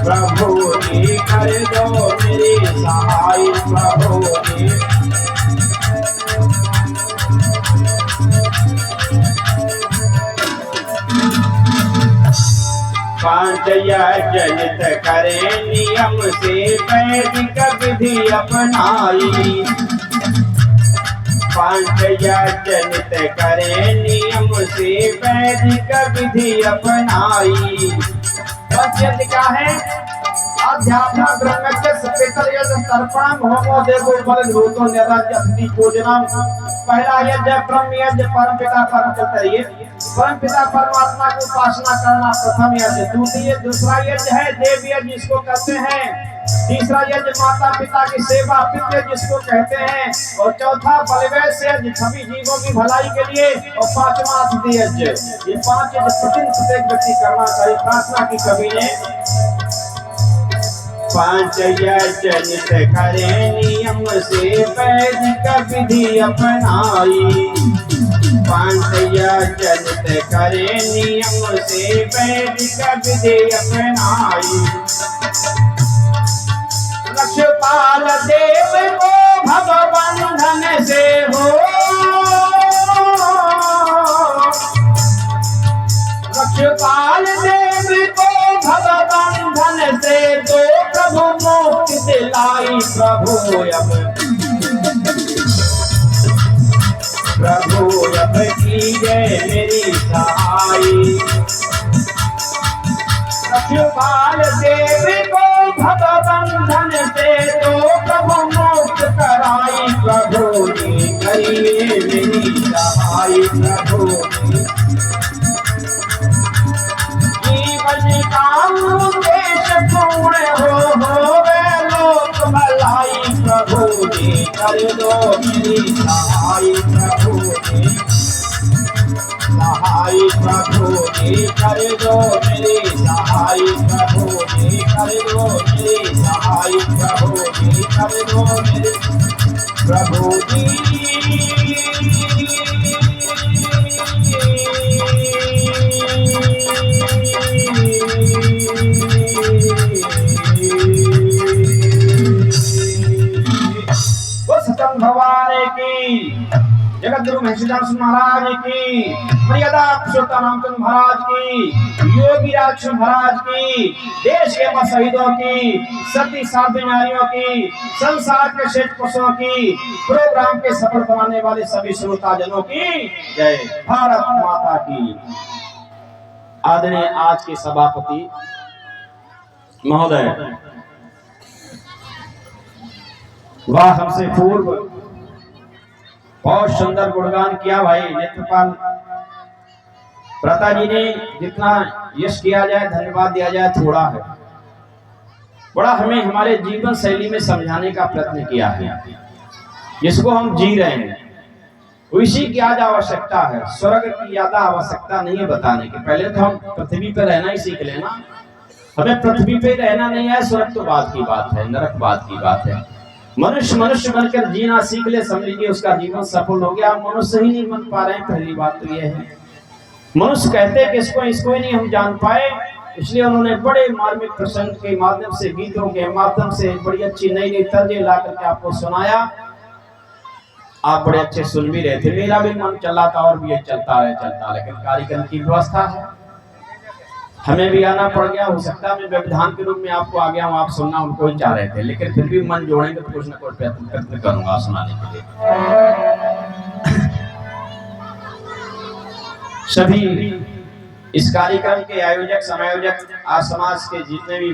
प्रभु जी कर दो मेरी सहाय प्रभु जी। पांच यजनित करे नियम से वैदिक विधि अपनाई। पांच यजनित करे नियम से वैदिक विधि अपनाई। यज्ञ क्या है? अध्यात्म ब्रह्मज्ञ पितर यज्ञ तर्पणम होमो देवो बलभूतो निराज्य पूजनम। पहला यज्ञ ब्रह्म यज्ञ परमपिता परम पितर परमपिता परमात्मा की उपासना करना प्रथम यज्ञ। दूसरा यज्ञ है देव यज्ञ जिसको कहते हैं। तीसरा यज्ञ माता पिता की सेवा पितृ जिसको कहते हैं। और चौथा बलवैश यज्ञ सभी जीवों की भलाई के लिए। और पांचवा अतिथि यज्ञ। ये पांच यज्ञ प्रतिदिन प्रत्येक व्यक्ति करना चाहिए। प्रार्थना की कवि ने पांच यजनित करे नियम से वैदिक विधि अपनाई। पांच यजनित करे नियम से वैदिक विधि अपनाई। लक्ष्यपाल देव को भवबंधन से हो। लक्ष्यपाल देव को भवबंधन से दो प्रभु मुक्ति दिलाई। प्रभु अब कीजिए मेरी सहाय। लक्ष्यपाल देव को भवबंधन से दो प्रभु मुक्त कराई। प्रभु जी करिए मेरी सहाय। प्रभु जी जीवन का उद्देश्य पूर्ण होवे लोक भलाई। प्रभु जी कर दो मेरी सहाय। प्रभु जी सहाय। प्रभु जी कर दो मेरी सहाय। प्रभु जी कर दो मेरी सहाय। प्रभु जी कर दो मेरी प्रभु जी। भगवान की, जगत गुरु महेश महाराज की, मर्यादा पुरुषोत्तम रामचंद्र महाराज की, योगी राज महाराज की, देश के अमर शहीदों की, सती साध्वी नारियों की, संसार के श्रेष्ठ पुरुषों की, प्रोग्राम के सफल बनाने वाले सभी श्रोताजनों की जय। भारत माता की। आदरणीय आज के सभापति महोदय, वह हमसे पूर्व बहुत सुंदर गुणगान किया भाई नेत्रपाल प्रता जी ने। जितना यश किया जाए धन्यवाद दिया जाए थोड़ा है। बड़ा हमें हमारे जीवन शैली में समझाने का प्रयत्न किया है जिसको हम जी रहे हैं। उसी की आज आवश्यकता है। स्वर्ग की ज्यादा आवश्यकता नहीं है बताने के। पहले तो हम पृथ्वी पर रहना ही सीख लेना। हमें पृथ्वी पे रहना नहीं है। स्वर्ग तो बात की बात है, नरक बात की बात है। मनुष्य बनकर जीना सीख ले, समझ लीजिए उसका जीवन सफल हो गया। मनुष्य ही नहीं बन पा रहे हैं। पहली बात तो यह है। मनुष्य कहते हैं कि इसको ही नहीं हम जान पाए, इसलिए उन्होंने बड़े मार्मिक प्रसंग के माध्यम से, गीतों के माध्यम से बड़ी अच्छी नई नई तर्जें ला करके आपको सुनाया। आप बड़े अच्छे सुन भी रहे थे। मेरा भी मन चला था और भी ये चलता रहे, लेकिन कार्यक्रम की व्यवस्था है, हमें भी आना पड़ गया। हो सकता है मैं व्यवधान के रूप में आपको आ गया हूँ, आप सुनना उनको ही चाह रहे थे, लेकिन फिर भी मन जोड़ेंगे तो कुछ न कुछ प्रयत्न करूंगा सुनाने के लिए। सभी इस कार्यक्रम के आयोजक, समायोजक, आज समाज के जितने भी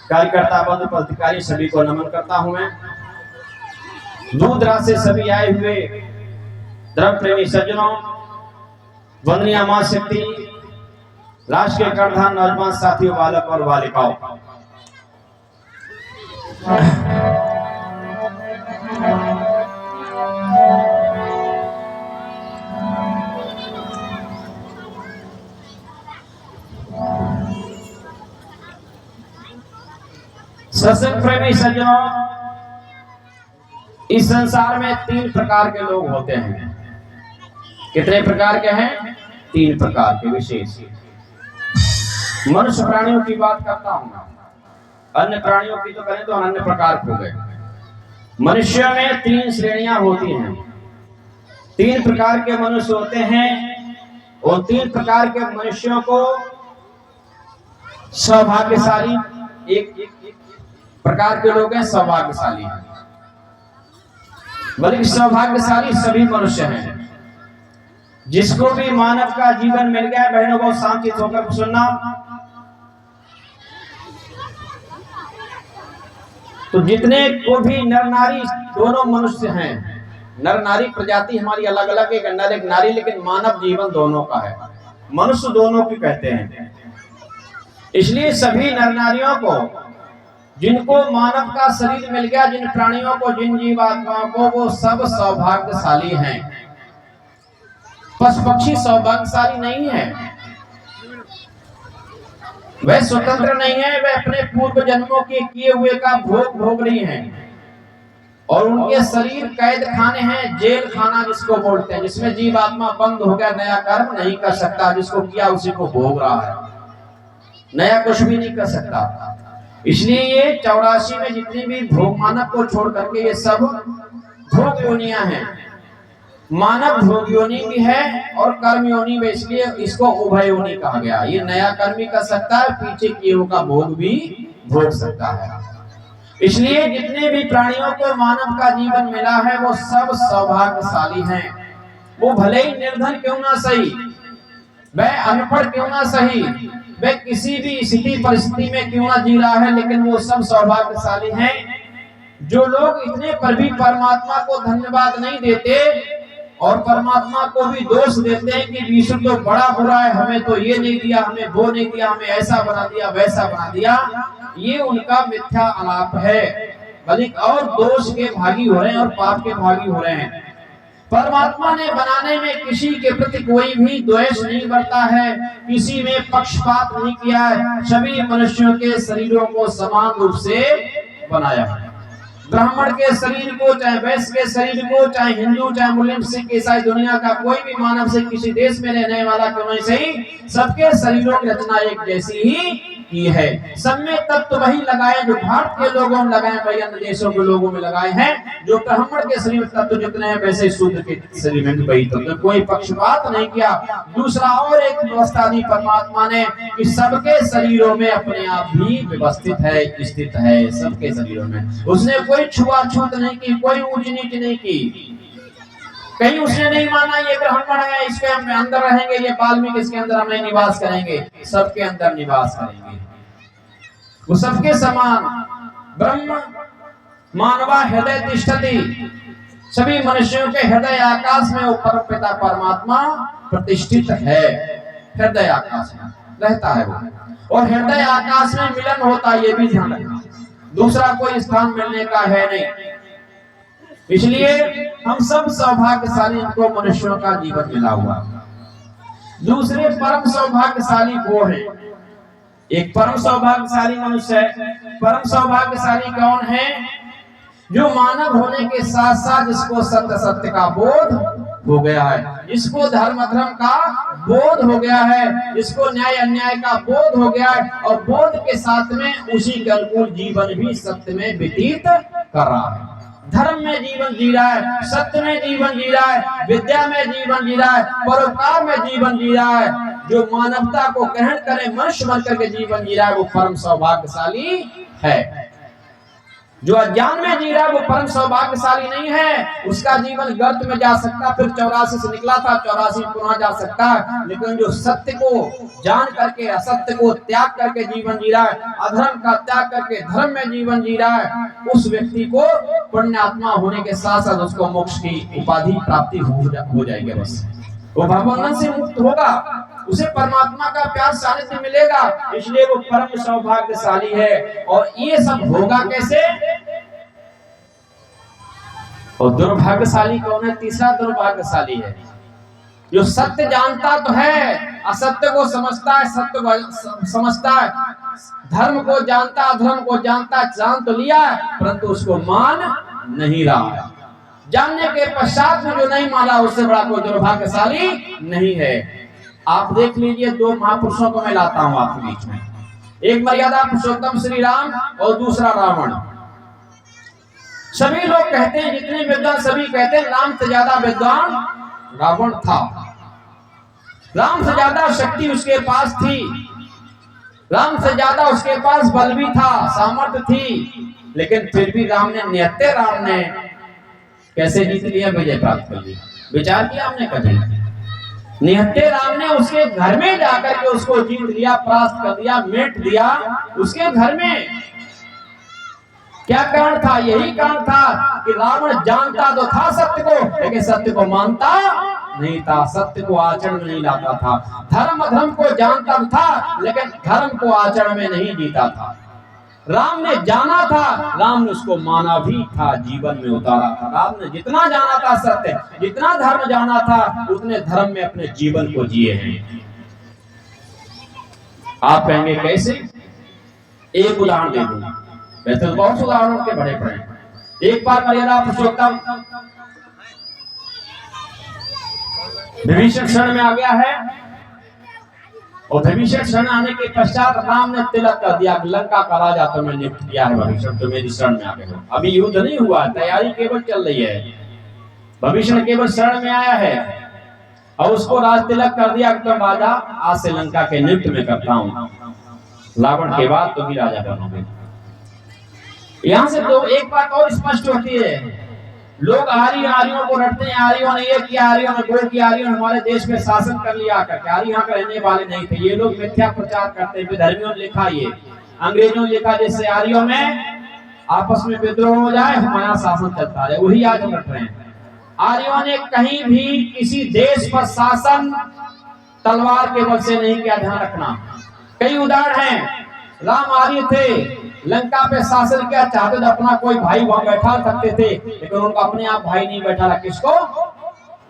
कार्यकर्ता, बंधु, पदाधिकारी सभी को नमन करता हूं मैं। दूर दराज से सभी आए हुए धर्म प्रेमी सज्जनों, वंदनीय मां शक्ति, राष्ट्र के करधान नौजवान साथियों, बालक और बालिकाओं, सत्संग प्रेमी सज्जनों, इस संसार में 3 प्रकार के लोग होते हैं। कितने प्रकार के हैं? 3 प्रकार के विशेष। मनुष्य प्राणियों की बात करता हूं मैं। अन्य प्राणियों की तो करें तो अन्य प्रकार हो गए। मनुष्य में 3 श्रेणियां होती हैं, 3 प्रकार के मनुष्य होते हैं और 3 प्रकार के मनुष्यों को सौभाग्यशाली, एक प्रकार के लोग हैं सौभाग्यशाली, बल्कि सौभाग्यशाली सभी मनुष्य हैं। जिसको भी मानव का जीवन मिल गया, बहनों बहुत शांति से होकर सुनना, तो जितने को भी नर नारी दोनों मनुष्य हैं, नर नारी प्रजाति हमारी अलग अलग, एक नर एक नारी, लेकिन मानव जीवन दोनों का है, मनुष्य दोनों की कहते हैं। इसलिए सभी नर नारियों को, जिनको मानव का शरीर मिल गया, जिन प्राणियों को, जिन जीवात्माओं को, वो सब सौभाग्यशाली हैं। पशु पक्षी सौभाग्यशाली नहीं है, वह स्वतंत्र नहीं है, वे अपने पूर्व जन्मों के किए हुए का भोग भोग रही हैं और उनके शरीर कैद खाने हैं, जेल खाना जिसको बोलते हैं, जिसमें जीवात्मा बंद हो गया, नया कर्म नहीं कर सकता, जिसको किया उसी को भोग रहा है, नया कुछ भी नहीं कर सकता। इसलिए ये 84 में जितनी भी भोग, मानव को छोड़ करके ये सब भोग योनियां हैं। मानव भोग योनि भी है और कर्म योनि भी, इसलिए इसको उभय योनि कहा गया। ये नया कर्म भी कर सकता है, पीछे किए का भोग भी भोग सकता है। इसलिए जितने भी प्राणियों को मानव का जीवन मिला है वो सब सौभाग्यशाली हैं। वो भले ही निर्धन क्यों ना सही, वह अनपढ़ क्यों ना सही, वह किसी भी स्थिति परिस्थिति में क्यों ना जी रहा है, लेकिन वो सब सौभाग्यशाली हैं। जो लोग इतने पर भी परमात्मा को धन्यवाद नहीं देते और परमात्मा को भी दोष देते हैं कि विष्णु तो बड़ा बुरा है, हमें तो ये नहीं दिया, हमें वो नहीं दिया, हमें ऐसा बना दिया, वैसा बना दिया, ये उनका मिथ्या आलाप है, बल्कि और दोष के भागी हो रहे हैं और पाप के भागी हो रहे हैं। परमात्मा ने बनाने में किसी के प्रति कोई भी द्वेष नहीं बरता है, किसी में पक्षपात नहीं किया है, सभी मनुष्यों के शरीरों को समान रूप से बनाया है। ब्राह्मण के शरीर को, चाहे वैश्य के शरीर को, चाहे हिंदू, चाहे मुस्लिम, सिख, ईसाई, दुनिया का कोई भी मानव से किसी देश में रहने वाला क्यों नहीं सही, सबके शरीरों की रचना एक जैसी ही की है। सब में तत्व वही लगाए जो भारत के लोगों में लगाए, वही अन्य देशों के लोगों में लगाए हैं। जो ब्राह्मण के शरीर में तत्व जितने हैं वैसे शूद्र के शरीर में भी वही तत्व, कोई पक्षपात नहीं किया। दूसरा और एक व्यवस्था दी परमात्मा ने कि सबके शरीरों में अपने आप भी व्यवस्थित है, स्थित है, सबके शरीरों में। उसने कोई छुआछूत नहीं की, कोई ऊंच नीच नहीं की, कहीं उसने नहीं माना ये ब्राह्मण है इसके हम अंदर रहेंगे, ये वाल्मीकि इसके अंदर हम नहीं निवास करेंगे, सबके अंदर निवास करेंगे। वो सबके समान ब्रह्म मानवा हृदय तिष्ठति, सभी मनुष्यों के हृदय आकाश में ऊपर पिता परमात्मा प्रतिष्ठित है, हृदय आकाश में रहता है वो, और हृदय आकाश में मिलन होता है, ये भी ध्यान रखना, दूसरा कोई स्थान मिलने का है नहीं। इसलिए हम सब सौभाग्यशाली, हमको मनुष्यों का जीवन मिला हुआ। दूसरे परम सौभाग्यशाली वो है, एक परम सौभाग्यशाली मनुष्य है। परम सौभाग्यशाली कौन है? जो मानव होने के साथ साथ जिसको सत्य सत्य का बोध हो गया है, जिसको धर्म अधर्म का बोध हो गया है, जिसको न्याय अन्याय का बोध हो गया है, और बोध के साथ में उसी के अनुकूल जीवन भी सत्य में व्यतीत कर रहा है। धर्म में जीवन जी रहा है, सत्य में जीवन जी रहा है, विद्या में जीवन जी रहा है, परोपकार में जीवन जी रहा है। जो मानवता को ग्रहण करे, मनुष्य बनकर के जीवन जी रहा है, वो परम सौभाग्यशाली है। जो अज्ञान में जी रहा है वो परम सौभाग्यशाली नहीं है। उसका जीवन गर्त में जा सकता, फिर 84 से निकला था 84 में पुनः जा सकता है, लेकिन जो सत्य को जान करके असत्य को त्याग करके जीवन जी रहा है, अधर्म का त्याग करके धर्म में जीवन जी रहा है, उस व्यक्ति को पुण्यात्मा होने के साथ साथ उसको मोक्ष की उपाधि प्राप्ति हो जाएगी। बस वो भगवान से मुक्त होगा, उसे परमात्मा का प्यार सानिध्य मिलेगा, इसलिए वो परम सौभाग्यशाली है। और ये सब होगा कैसे? और दुर्भाग्यशाली कौन है? तीसरा दुर्भाग्यशाली है जो सत्य जानता तो है, असत्य को समझता है, सत्य को समझता है, धर्म को जानता, अधर्म को जानता, जान तो लिया परंतु उसको मान नहीं रहा है। जानने के पश्चात में जो नहीं माना, उससे बड़ा कोई दुर्भाग्यशाली नहीं है। आप देख लीजिए, दो महापुरुषों को मैं लाता हूं आपके बीच में। एक मर्यादा पुरुषोत्तम श्री राम और दूसरा रावण। सभी लोग कहते हैं, जितने विद्वान सभी कहते हैं राम से ज्यादा विद्वान रावण था। राम से ज्यादा शक्ति उसके पास थी, राम से ज्यादा उसके पास बल भी था, सामर्थ्य थी, लेकिन फिर भी निहत्थे राम ने कैसे जीत लिया, विजय प्राप्त कर लिया। विचार किया हमने कभी? निहत्थे राम ने उसके घर में जाकर के उसको जीत लिया, परास्त कर दिया, मिट दिया उसके घर में। क्या कारण था? यही कारण था कि रावण जानता तो था सत्य को, लेकिन सत्य को मानता नहीं था, सत्य को आचरण में नहीं लाता था। धर्म अधर्म को जानता था, लेकिन धर्म को आचरण में नहीं जीता था। राम ने जाना था, राम ने उसको माना भी था, जीवन में उतारा था। राम ने जितना जाना था सत्य, जितना धर्म जाना था, उतने धर्म में अपने जीवन को जिए हैं। आप कहेंगे कैसे? एक उदाहरण दे दूं, वैसे तो बहुत उदाहरणों के बड़े पड़े। एक बार मर्यादा पुरुषोत्तम विभीषण शरण में आ गया है, और विभीषण शरण आने के पश्चात राम ने तिलक कर दिया, लंका का राजा तुम्हें नियुक्त किया है, विभीषण तुम मेरी शरण में आ गए हो। अभी युद्ध नहीं हुआ, तैयारी केवल चल रही है। विभीषण केवल शरण में आया है और उसको राज तिलक कर दिया कि तुम राजा, आज से लंका के नियुक्त में करता हूं, रावण के बाद तुम ही राजा बनोगे। यहां से तो एक बात और स्पष्ट होती है, लोग आर्यों को रटते हैं, आर्यों ने ये किया, आर्यों ने वो किया, आर्यों ने हमारे देश में शासन कर लिया करके। आर्य यहाँ के रहने वाले नहीं थे, ये लोग मिथ्या प्रचार करते हैं। विधर्मियों ने लिखा, ये अंग्रेजों ने लिखा, जैसे आर्यों में आपस में विद्रोह हो जाए, हमारा शासन चलता है, वही आज हम रट रहे हैं। आर्यों ने कहीं भी किसी देश पर शासन तलवार के बल से नहीं किया, ध्यान रखना। कई उदाहरण हैं, राम आर्य थे, लंका पे शासन क्या चाहते थे, अपना कोई भाई वहां बैठा सकते थे, लेकिन उनका अपने आप भाई नहीं बैठा, किसको?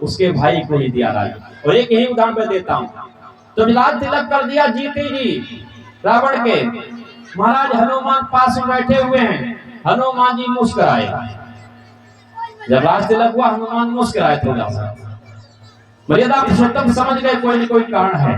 उसके भाई को ही दिया राज। और एक यही उदाहरण मैं देता हूं, तो राज तिलक कर दिया जीते जी रावण के। महाराज हनुमान पास में बैठे हुए हैं, हनुमान जी मुस्कुराए। जब राज तिलक हुआ, हनुमान मुस्कुराए थोड़ा सा। मर्यादा पुरुषोत्तम समझ गए कोई न कोई कारण है।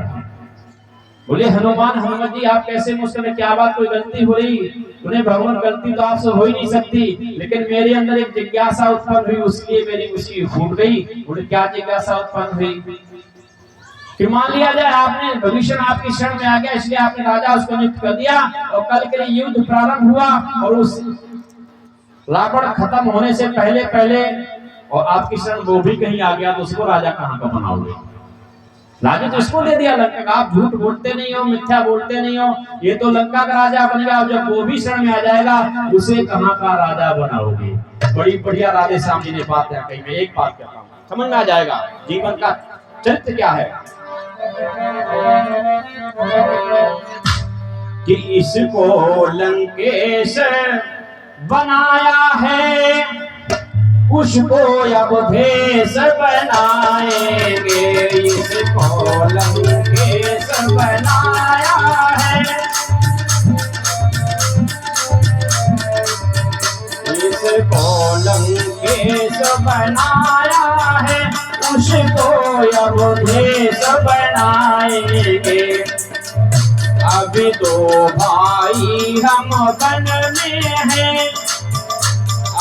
बोले हनुमान जी आप कैसे मुस्कुराए, क्या बात, कोई गलती हो रही? उन्हें भगवान गलती तो आपसे हो ही नहीं सकती, लेकिन मेरे अंदर एक जिज्ञासा उत्पन्न हुई, उसके मेरी मुस्की फूट गई। बोले क्या जिज्ञासा उत्पन्न हुई? कि मान लिया जाए आपने विभीषण आपकी शरण में आ गया, इसलिए आपने राजा उसको नियुक्त कर दिया, और कल के लिए युद्ध प्रारंभ हुआ, और उस रावण खत्म होने से पहले पहले और आपकी शरण वो भी कहीं आ गया, तो उसको राजा कहां का बनाओगे? राजा तो इसको दे दिया लंका का। आप झूठ बोलते नहीं हो, मिथ्या बोलते नहीं हो, ये तो लंका का राजा बनेगा, और जब वो भी शरण में आ जाएगा, उसे कहां का राजा बनाओगे? बड़ी बढ़िया राधे श्याम जी ने बात कही। मैं एक बात कहता हूं, समझ में आ जाएगा जीवन का चरित्र क्या है। कि इसको लंकेश बनाया है, उसको अब भेष बनाएंगे, इसको लंकेश बनाया है, इसको लंकेश बनाया है, उसको अब भेष बनाएंगे। अभी दो भाई हम वन में हैं,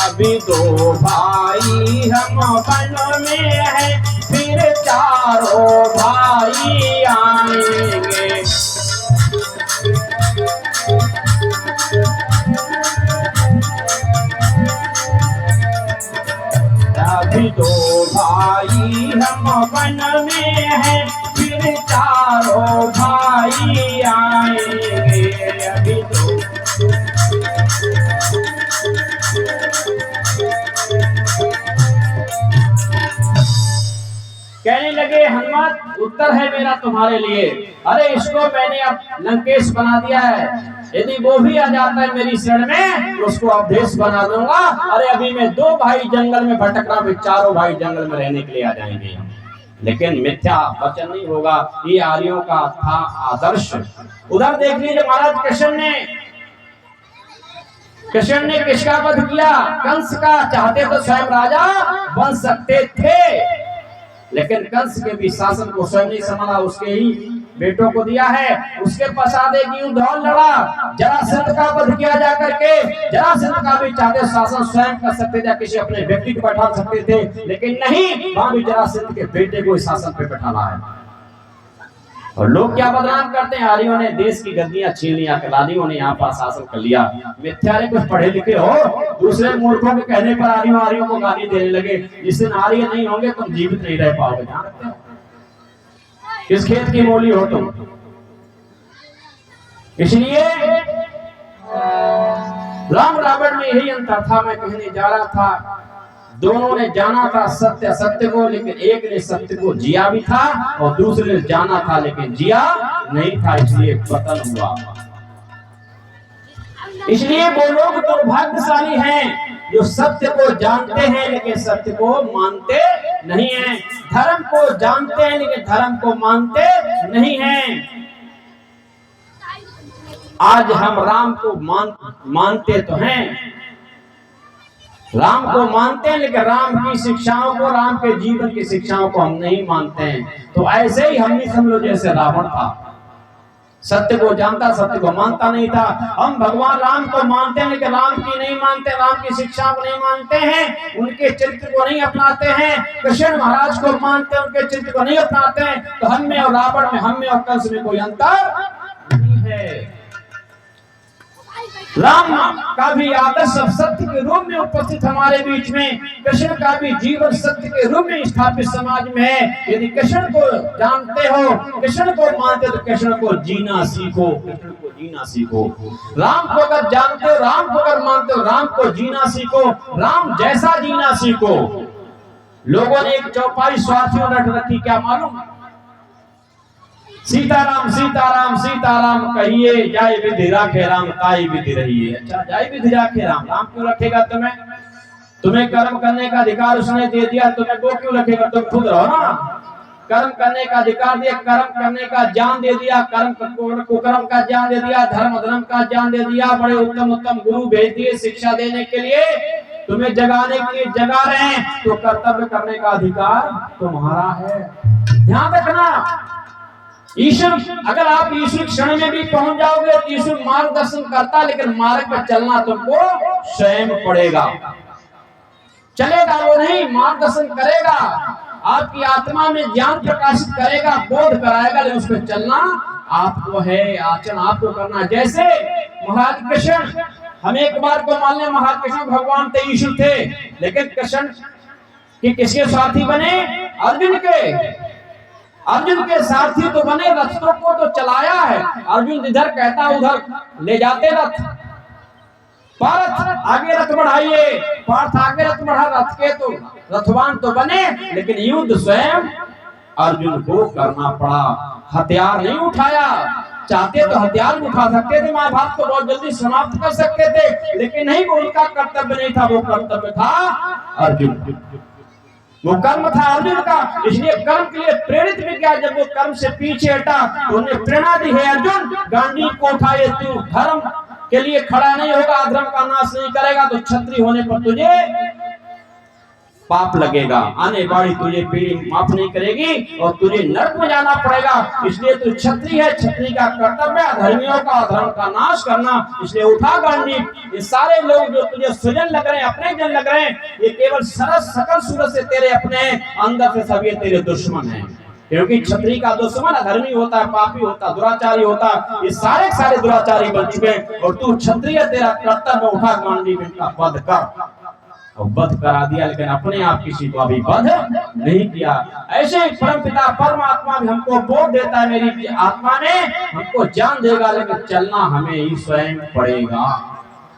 अभी दो भाई हम वन में हैं, फिर चारों भाई आएंगे। अभी दो भाई हम वन में हैं, फिर चारों भाई आएंगे। अभी दो कहने लगे हनुमान, उत्तर है मेरा तुम्हारे लिए। अरे इसको मैंने अब लंकेश बना दिया है, यदि वो भी आ जाता है मेरी शरण में, तो उसको अवधेश बना दूंगा। अरे अभी मैं दो भाई जंगल में भटक रहा हूं, चारों भाई जंगल में रहने के लिए आ जाएंगे, लेकिन मिथ्या वचन नहीं होगा। ये आर्यों का था आदर्श। उधर देख लीजिए महाराज कृष्ण ने किसका वध किया? कंस का। चाहते तो स्वयं राजा बन सकते थे, लेकिन कंस के भी शासन को स्वयं नहीं संभाला, उसके ही बेटों को दिया है। उसके पश्चात एक युद्ध और लड़ा, जरासंध का वध किया जा करके। जरासंध का भी चाहते शासन स्वयं कर सकते थे, किसी अपने व्यक्ति को बैठा सकते थे, लेकिन नहीं, वहां भी जरासंध के बेटे को शासन पे बैठाना है। और लोग क्या बदनाम करते हैं, आर्यों ने देश की गद्दियां छीन लिया, कलादियों ने यहाँ पर शासन कर लिया। मिथ्यारे कुछ पढ़े लिखे हो, दूसरे मूर्खों के कहने पर आर्यों को गाली देने लगे। जिस दिन आर्य नहीं होंगे तुम जीवित नहीं रह पाओगे। ध्यान रखते हो, किस खेत की मूली हो तुम। इसलिए राम रावण में यही अंतर था। मैं कहने जा रहा था, दोनों ने जाना था सत्य असत्य को, लेकिन एक ने सत्य को जिया भी था और दूसरे ने जाना था लेकिन जिया नहीं था, इसलिए पतन हुआ। इसलिए वो लोग दुर्भाग्यशाली हैं जो सत्य को जानते हैं लेकिन सत्य को मानते नहीं हैं, धर्म को जानते हैं लेकिन धर्म को मानते नहीं हैं। आज हम राम को मानते तो हैं, राम को मानते हैं, लेकिन राम की शिक्षाओं को, राम के जीवन की शिक्षाओं को हम नहीं मानते हैं। तो ऐसे ही हम भी समझो जैसे रावण था, सत्य को जानता, सत्य को मानता नहीं था। हम भगवान राम को मानते हैं लेकिन राम की नहीं मानते, राम की शिक्षाओं को नहीं मानते हैं, उनके चरित्र को नहीं अपनाते हैं। कृष्ण महाराज को मानते हैं, उनके चरित्र को नहीं अपनाते हैं। तो हम में और रावण में, हम में और कंस में कोई अंतर नहीं है। राम का भी आदर्श सत्य के रूप में उपस्थित हमारे बीच में, कृष्ण का भी जीवन सत्य के रूप में स्थापित समाज में है। यदि कृष्ण को जानते हो, कृष्ण को मानते हो, तो कृष्ण को जीना सीखो, कृष्ण को जीना सीखो। राम को अगर जानते हो, राम को अगर मानते हो, राम को जीना सीखो, राम जैसा जीना सीखो। लोगों ने एक चौपाई स्वार्थियों ने रखी, क्या मालूम, सीताराम सीताराम सीताराम कहिए, जाय विधि राखे राम ताई विधि रहिए। अच्छा, जाय विधि राखे राम, राम क्यों रखेगा तुम्हें? तुम्हें कर्म करने का अधिकार उसने दे दिया, तुम्हें वो क्यों रखेगा? तुम खुद रहो ना। कर्म करने का अधिकार दिया, कर्म करने का ज्ञान दे दिया, कर्म कुकर्म का ज्ञान दे दिया, धर्म अधर्म का ज्ञान दे दिया, बड़े उत्तम उत्तम गुरु भेज दिए शिक्षा देने के लिए, तुम्हें जगाने के लिए जगा रहे हैं। तो कर्तव्य करने का अधिकार तुम्हारा है। ध्यान रखना, ईश्वर, अगर आप ईश्वर क्षण में भी पहुंच जाओगे तो ईश्वर मार्गदर्शन करता, लेकिन मार्ग पर चलना तुमको स्वयं पड़ेगा। चलेगा वो नहीं, मार्गदर्शन करेगा, आपकी आत्मा में ज्ञान प्रकाशित करेगा, बोध कराएगा, लेकिन उस पर चलना आपको है, आचरण आपको करना। जैसे महाराज कृष्ण, हम एक बार को मान लें महाराज कृष्ण भगवान थे, ईश्वर थे, लेकिन कृष्ण कि किसके साथी बने? अर्जुन के। अर्जुन के साथी तो बने, रथों को तो चलाया है। अर्जुन इधर कहता उधर ले जाते रथ। पार्थ आगे रथ बढ़ाइए, पार्थ आगे रथ बढ़ा, रथ के तो रथवान तो बने, लेकिन युद्ध स्वयं अर्जुन को करना पड़ा। हथियार नहीं उठाया, चाहते तो हथियार उठा सकते थे, महाभारत को बहुत जल्दी समाप्त कर सकते थे, लेकिन नहीं, वो उनका कर्तव्य नहीं था, वो कर्तव्य था अर्जुन, वो कर्म था अर्जुन का। इसलिए कर्म के लिए प्रेरित भी किया। जब वो कर्म से पीछे हटा तो उन्हें प्रेरणा दी है, अर्जुन गांडी को उठाए, तू धर्म के लिए खड़ा नहीं होगा, अधर्म का नाश नहीं करेगा, तो क्षत्रिय होने पर तुझे पाप लगेगा, आने वाली तुझे पीढ़ी माफ नहीं करेगी और तुझे नरक में जाना पड़ेगा। इसलिए तू क्षत्रिय है, क्षत्रिय का कर्तव्य अधर्मियों का, अधर्म का नाश करना। इसलिए उठा गांडी। ये सारे लोग जो तुझे स्वजन लग रहे हैं, अपने जन लग रहे हैं, ये केवल सरस सकल सूरत से तेरे अपने, अंदर से सब ये तेरे दुश्मन हैं। क्योंकि क्षत्रिय का दुश्मन अधर्मी होता है, पापी होता है, दुराचारी होता है। ये सारे दुराचारी बन चुके हैं और तू क्षत्रिय, तेरा कर्तव्य उठा गांडी में का वध कर। वध करा दिया, लेकिन अपने आप किसी को अभी वध नहीं किया। ऐसे ही परमपिता परमात्मा भी हमको बोध देता है, मेरी आत्मा ने हमको ज्ञान देगा, लेकिन चलना हमें ही स्वयं पड़ेगा।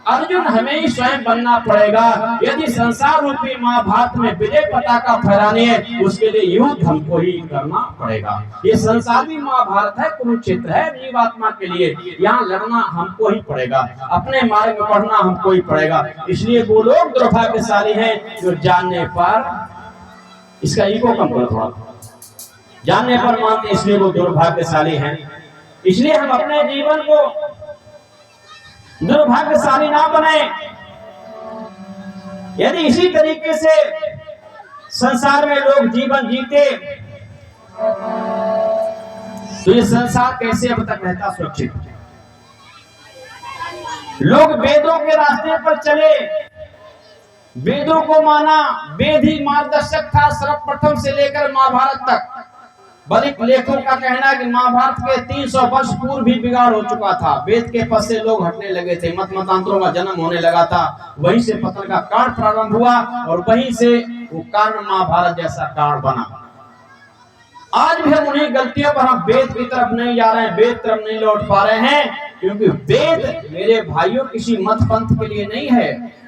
अर्जुन हमें ही स्वयं बनना पड़ेगा। यदि संसार रूपी महाभारत में विजय पताका फहरानी है, उसके लिए युद्ध हमको ही करना पड़ेगा। ये संसार भी महाभारत है, कुरुक्षेत्र है जीवात्मा के लिए। यहाँ लड़ना हमको ही पड़ेगा, अपने मार्ग में बढ़ना हमको ही पड़ेगा। इसलिए वो लोग दुर्भाग्यशाली हैं जो जानने पर, इसका ईगो कम करो थोड़ा, जानने पर मानते, इसलिए वो दुर्भाग्यशाली हैं। इसलिए हम अपने जीवन को दुर्भाग्यशाली ना बने। यदि इसी तरीके से संसार में लोग जीवन जीते तो ये संसार कैसे अब तक रहता सुरक्षित? लोग वेदों के रास्ते पर चले, वेदों को माना, वेद ही मार्गदर्शक था सर्वप्रथम से लेकर महाभारत तक। बल्कि लेखकों का कहना है कि महाभारत के 300 वर्ष पूर्व भी बिगाड़ हो चुका था। वेद के पद से लोग हटने लगे थे, मत मतांतरों का जन्म होने लगा था। वहीं से पतन का कांड प्रारंभ हुआ और वहीं से वो कांड महाभारत जैसा कांड बना। आज भी हम उन्हीं गलतियों पर हम वेद की तरफ नहीं जा रहे हैं, वेद तरफ नहीं लौट पा रहे हैं, क्योंकि वेद मेरे भाइयों किसी मत पंथ के लिए नहीं है,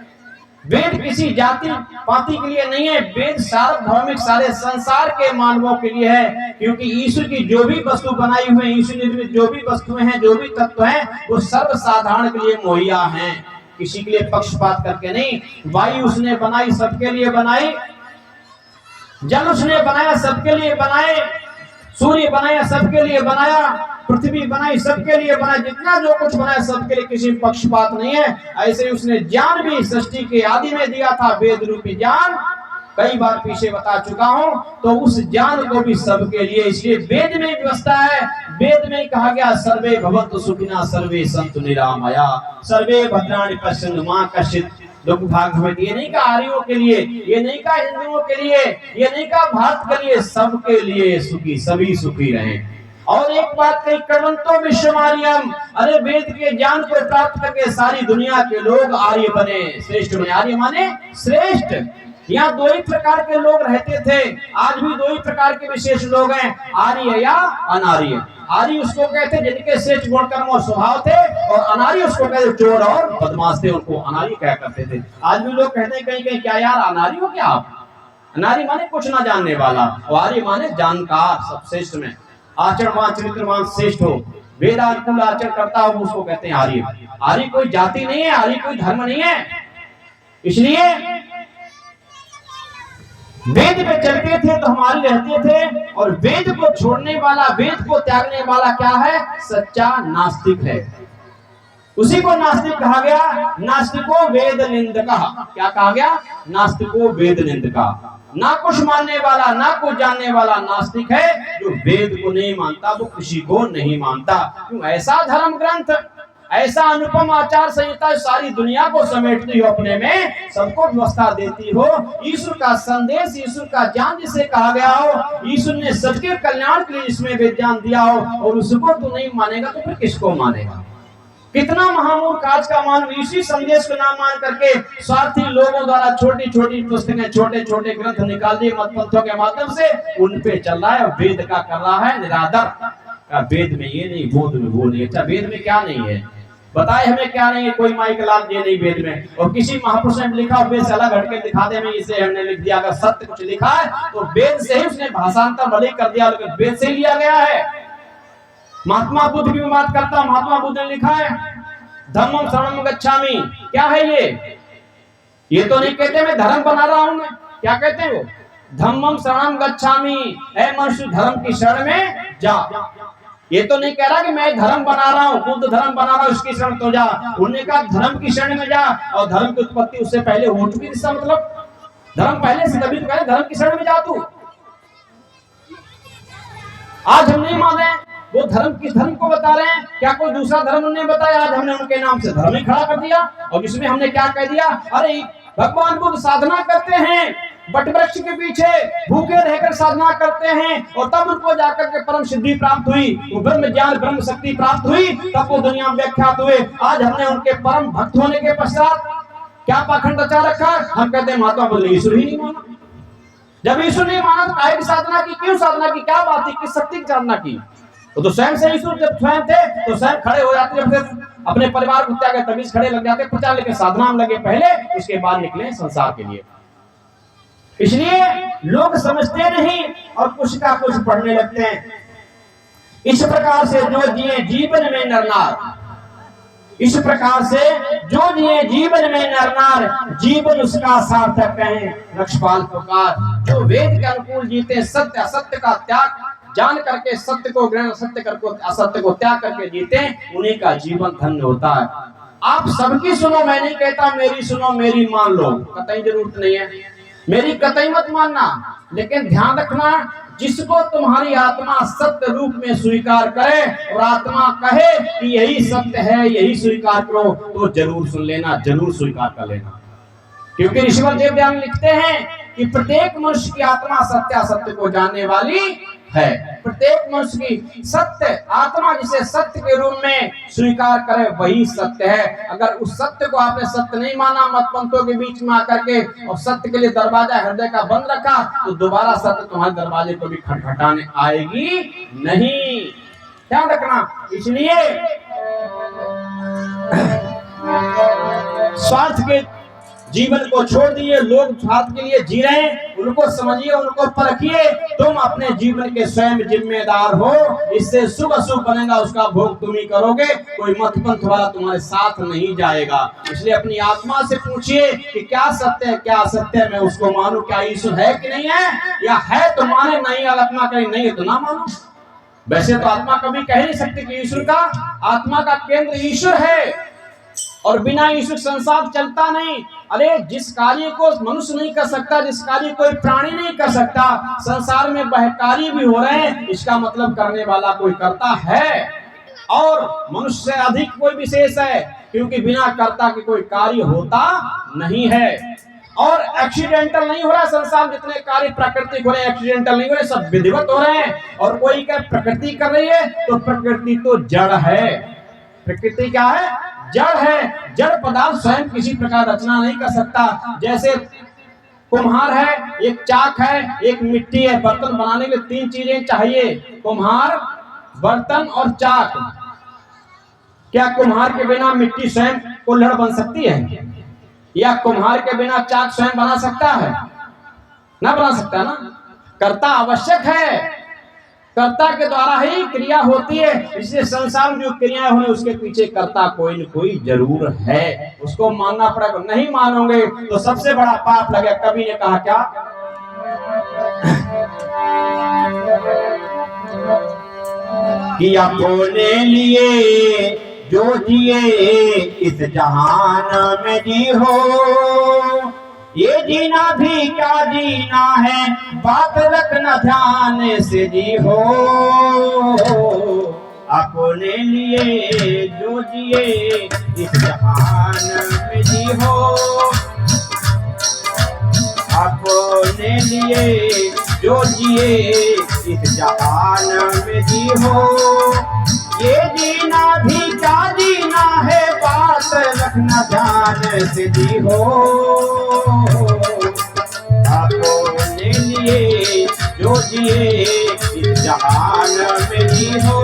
वेद किसी जाति पाति के लिए नहीं है, वेद सार्वभौमिक सारे संसार के मानवों के लिए है। क्योंकि ईश्वर की जो भी वस्तु बनाई हुई है, ईश्वर निर्मित जो भी वस्तुएं हैं, जो भी तत्व हैं, वो सर्वसाधारण के लिए मुहैया हैं, किसी के लिए पक्षपात करके नहीं। वायु उसने बनाई, सबके लिए बनाई, जल उसने बनाया, सबके लिए बनाए, सूर्य बनाया, सबके लिए बनाया, पृथ्वी बनाई, सबके लिए बनाया, जितना जो कुछ बनाया सबके लिए, किसी पक्षपात नहीं है। ऐसे ही उसने ज्ञान भी सृष्टि के आदि में दिया था, वेद रूपी ज्ञान, कई बार पीछे बता चुका हूं। तो उस ज्ञान को भी सबके लिए, इसलिए वेद में व्यवस्था है। वेद में कहा गया सर्वे भवन्तु सुखिनः सर्वे सन्तु निरामया सर्वे भद्राणि पश्यन्तु मा कश्चित् दुख भाग भवेत्। ये नहीं कहा आर्यों के लिए, ये नहीं कहा हिंदुओं के लिए, ये नहीं कहा भारत के लिए, सबके लिए सुखी, सभी सुखी रहें। और एक बात कही, कर्मंतो विश्वमार्यम, अरे वेद के ज्ञान को प्राप्त करके सारी दुनिया के लोग आर्य बने, श्रेष्ठ बने। आर्य माने श्रेष्ठ। यहाँ दो ही प्रकार के लोग रहते थे, आज भी दो ही प्रकार के विशेष लोग हैं, आर्य या अनार्य। आर्य उसको कहते जिनके श्रेष्ठ गुण कर्म और स्वभाव थे, और अनार्य उसको कहते चोर और बदमाश थे, उनको अनार्य कहा करते थे। आज भी लोग कहते हैं कहीं कहीं, क्या यार अनार्य हो क्या आप? अनार्य माने कुछ ना जानने वाला, और आर्य माने जानकार, सब श्रेष्ठ में आचरणवान चरित्रवान श्रेष्ठ हो, वेदानुकूल आचरण करता हो, उसको कहते हैं आर्य। आर्य कोई जाति नहीं है, आर्य कोई धर्म नहीं है। इसलिए वेद पे चलते थे तो हमारे रहते थे, और वेद को छोड़ने वाला, वेद को त्यागने वाला क्या है? सच्चा नास्तिक है। उसी को नास्तिक कहा गया। नास्तिको वेद निंदका, क्या कहा गया? नास्तिको वेद निंदका। ना कुछ मानने वाला, ना कुछ जानने वाला नास्तिक है, जो वेद को नहीं मानता, वो किसी को नहीं मानता। क्यों? ऐसा धर्म ग्रंथ, ऐसा अनुपम आचार संहिता सारी दुनिया को समेटती हो, अपने में सबको व्यवस्था देती हो, ईश्वर का संदेश, ईश्वर का ज्ञान जिसे कहा गया हो, ईश्वर ने सबके कल्याण के लिए इसमें विज्ञान दिया हो, और उसको तो नहीं मानेगा तो फिर किसको मानेगा? कितना महामूर्ख आज का मानव इसी संदेश को ना मान करके स्वार्थी लोगों द्वारा छोटी छोटी पुस्तकें, छोटे छोटे ग्रंथ निकाल दिए मतपंथों के माध्यम से, उन पे चल रहा है, और वेद का कर रहा है निरादर। वेद में ये नहीं, बोध में वो नहीं। अच्छा, वेद में क्या नहीं है बताए हमें? क्या नहीं है? कोई माइक लाल ये नहीं वेद में, और किसी महापुरुष ने लिखा वेद से अलग हटके दिखा दे, में इसे हमने लिख दिया। अगर सत्य कुछ लिखा है तो वेद से ही उसने भाषांतर भले कर दिया, लेकिन वेद से ही लिया गया है। महात्मा बुद्ध की बात करता हूं, महात्मा बुद्ध ने लिखा है धम्मं शरणं गच्छामि। क्या है ये तो नहीं कहते मैं धर्म बना रहा हूं, मैं क्या कहते हैं वो? धम्मं शरणं गच्छामि, ऐ मनुष्य धर्म की शरण में जा। ये तो नहीं कह रहा कि मैं धर्म बना रहा हूँ, बुद्ध धर्म बना रहा हूँ, उसकी शरण तो जा। उन्होंने कहा धर्म की शरण में जा, और धर्म की उत्पत्ति उससे पहले हो चुकी थी। इसका मतलब धर्म पहले से, तभी तो कह रहे धर्म की शरण में जा तू। आज हम नहीं माने, वो धर्म किस धर्म को बता रहे हैं? क्या कोई दूसरा धर्म उन्होंने बताया? आज हमने उनके नाम से धर्म ही खड़ा कर दिया। और इसमें हमने क्या कह दिया? अरे भगवान बुद्ध साधना करते हैं, बट वृक्ष के पीछे भूखे रहकर साधना करते हैं, और तब उनको जाकर के परम सिद्धि प्राप्त हुई, वो ब्रह्म ज्ञान ब्रह्म शक्ति प्राप्त हुई, तब वो दुनिया में व्याख्यात हुए। आज हमने उनके परम भक्त होने के पश्चात क्या पाखंड रचा रखा? हम कहते हैं महात्मा बुद्ध ने ईश्वर ही नहीं माना। जब ईश्वर नहीं माना तो काहे की साधना की? क्यों साधना की? क्या बात थी? किस शक्ति की साधना की? तो स्वयं से ईश्वर जब स्वयं थे तो स्वयं खड़े हो जाते, जब अपने परिवार को त्याग तभी खड़े लग जाते प्रचार, लेकिन साधना में लगे पहले, उसके बाद निकले संसार के लिए। इसलिए लोग समझते नहीं और कुछ का कुछ पढ़ने लगते हैं। इस प्रकार से जो जिए जीवन में नरनार, इस प्रकार से जो जिए जीवन में नरनार, जीवन उसका सार्थक कहें रक्षपाल पुकार। जो वेद के अनुकूल जीते, सत्य असत्य का त्याग जान करके, सत्य को ग्रहण, सत्य करके असत्य को त्याग करके जीते, उन्हीं का जीवन धन्य होता है। आप सबकी सुनो, मैं नहीं कहता मेरी सुनो मेरी मान लो, कतई जरूरत नहीं है। मेरी कतई मत मानना, लेकिन ध्यान रखना जिसको तुम्हारी आत्मा सत्य रूप में स्वीकार करे और आत्मा कहे कि यही सत्य है, यही स्वीकार करो, तो जरूर सुन लेना, जरूर स्वीकार कर लेना। क्योंकि ईश्वर देव दयाल लिखते हैं कि प्रत्येक मनुष्य की आत्मा सत्यासत्य को जानने वाली है। प्रत्येक मनुष्य की सत्य आत्मा जिसे सत्य के रूप में स्वीकार करे वही सत्य है। अगर उस सत्य को आपने सत्य नहीं माना, मतपंथों के बीच में आकर के और सत्य के लिए दरवाजा हृदय का बंद रखा, तो दोबारा सत्य तुम्हारे दरवाजे को भी खटखटाने आएगी नहीं। ध्यान रखना। इसलिए स्वार्थ के जीवन को छोड़ दिए, लोग स्वार्थ के लिए जी रहे हैं, उनको समझिए, उनको परखिए। तुम अपने जीवन के स्वयं जिम्मेदार हो, इससे शुभ अशुभ बनेगा उसका भोग तुम ही करोगे, कोई मतपंथ वाला तुम्हारे साथ नहीं जाएगा। इसलिए अपनी आत्मा से पूछिए कि क्या सत्य है, क्या असत्य है, मैं उसको मानूं, क्या ईश्वर है कि नहीं है, या है तो माने, नहीं आत्मा कहीं नहीं है तो ना मानो। वैसे तो आत्मा कभी कह नहीं सकती कि ईश्वर का, आत्मा का केंद्र ईश्वर है और बिना ईश्वर संसार चलता नहीं। अरे जिस कार्य को मनुष्य नहीं कर सकता, जिस कार्य कोई प्राणी नहीं कर सकता, संसार में वह कार्य भी हो रहे हैं, इसका मतलब करने वाला कोई करता है, और मनुष्य से अधिक कोई विशेष है, क्योंकि बिना कर्ता के कोई कार्य होता नहीं है। और एक्सीडेंटल नहीं हो रहा संसार, जितने कार्य प्राकृतिक हो रहे हैं एक्सीडेंटल नहीं हो रहे, सब विधिवत हो रहे हैं। और कोई क्या प्रकृति कर रही है, तो प्रकृति तो जड़ है। प्रकृति क्या है? जड़ है। जड़ पदार्थ स्वयं किसी प्रकार रचना नहीं कर सकता। जैसे कुम्हार है, एक चाक है, एक मिट्टी है। बर्तन बनाने के लिए तीन चीजें चाहिए, कुम्हार, बर्तन और चाक। क्या कुम्हार के बिना मिट्टी स्वयं कुल्हड़ बन सकती है, या कुम्हार के बिना चाक स्वयं बना सकता है? ना बना सकता ना। कर्ता आवश्यक है, कर्ता के द्वारा ही क्रिया होती है। इसलिए संसार में जो क्रियाएं होने उसके पीछे कर्ता कोई न कोई जरूर है, उसको मानना पड़ेगा। नहीं मानोगे तो सबसे बड़ा पाप लगे। कवि ने कहा क्या, कि अपने लिए जो जिए इस जहान में जी हो, ये जीना भी क्या जीना है, बात रखना ध्यान से जी हो। अपने लिए जो जिए इस जहान में जी हो, अपने लिए जो जिए इस जहान में जी हो, ये जीना भी क्या जीना है, बात रखना ध्यान से जी हो। अपने लिए जो जिए इस जहान में जी हो,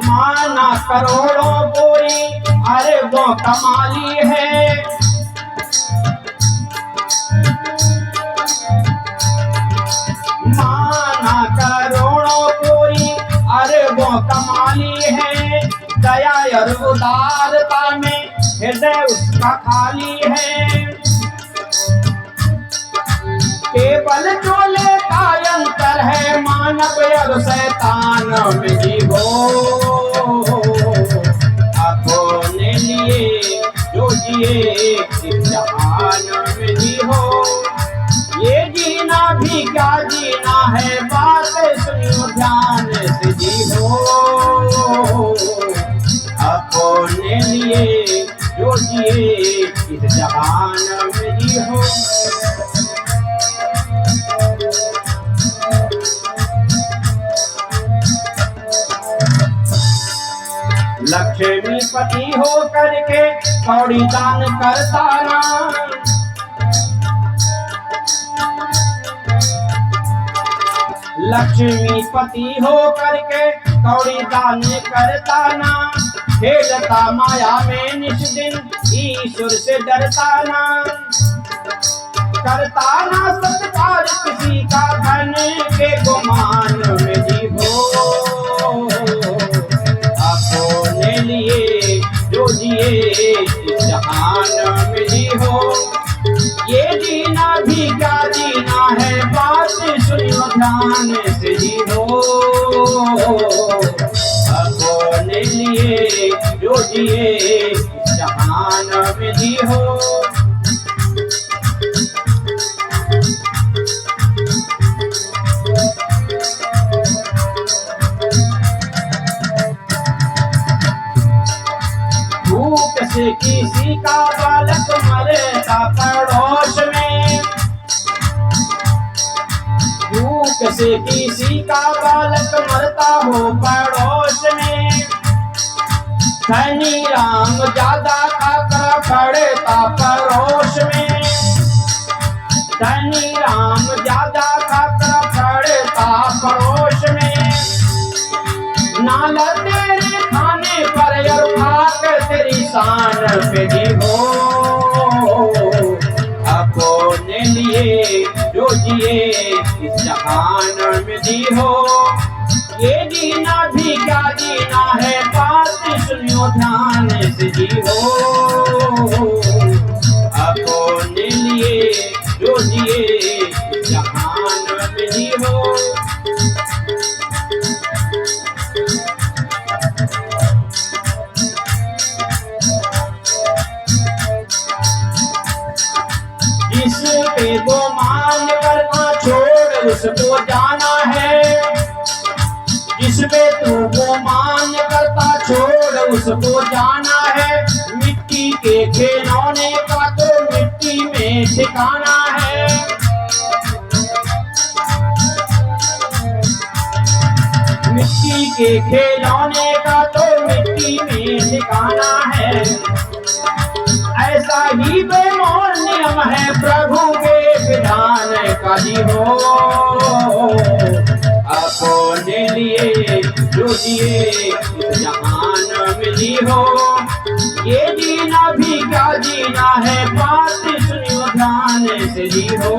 माना करोड़ों कोई अरे वो कमाली है, माना करोड़ों कोई अरे वो कमाली है, दया और उदारता में हृदय उसका खाली है। केवल चोले का अंतर है, मानव और शैतान में जीवो। अपने लिए जो जिए इस जहान में जीवो, ये जीना भी क्या जीना है, बात सुनियो ध्यान से जीवो। अपने लिए जो जिए इस जहान में जीवो। लक्ष्मीपति हो करके कौड़ी दान करता ना, लक्ष्मीपति हो करके कौड़ी दान करता ना, खेलता माया में निज दिन ईश्वर से डरता ना, करता ना सत्कार किसी का धन के गुमान में जीवो। अपने लिए जो जिए इस जहान में जीवो, ये जीना भी क्या जीना है, बात सुनियो ध्यान से जीवो। अपने लिए जो जिए जहान में जी हो। भूख से किसी का बालक मरता पड़ोस में, भूख से किसी का बालक मरता हो पड़ोस में, धनी राम ज्यादा खाकर पड़ता पड़ोस में, धनी राम ज्यादा खाकर पड़ता पड़ोस में, नाला तेरे खाने पर और खाकर तेरी शान पे जी हो। अपने लिए जो जिए इस जहान में जी हो। ये जीना भी क्या जीना है, बात सुनियो ध्यान से जी हो। अपने लिए जो जिए इस जहान में जी हो। जिसपे वो मान करना छोड़ उसको जाना है, जिसपे तू वो मान करता छोड़ उसको जाना है। मिट्टी के खिलौने का तो मिट्टी में ठिकाना है, मिट्टी के खिलौने का तो मिट्टी में ठिकाना है। ऐसा ही बेमोल नियम है प्रभु के विधान का जी हो। अपने लिए जो जिए इस जहान में जी हो। ये जीना भी क्या जीना है, बात सुनियो ध्यान से जी हो।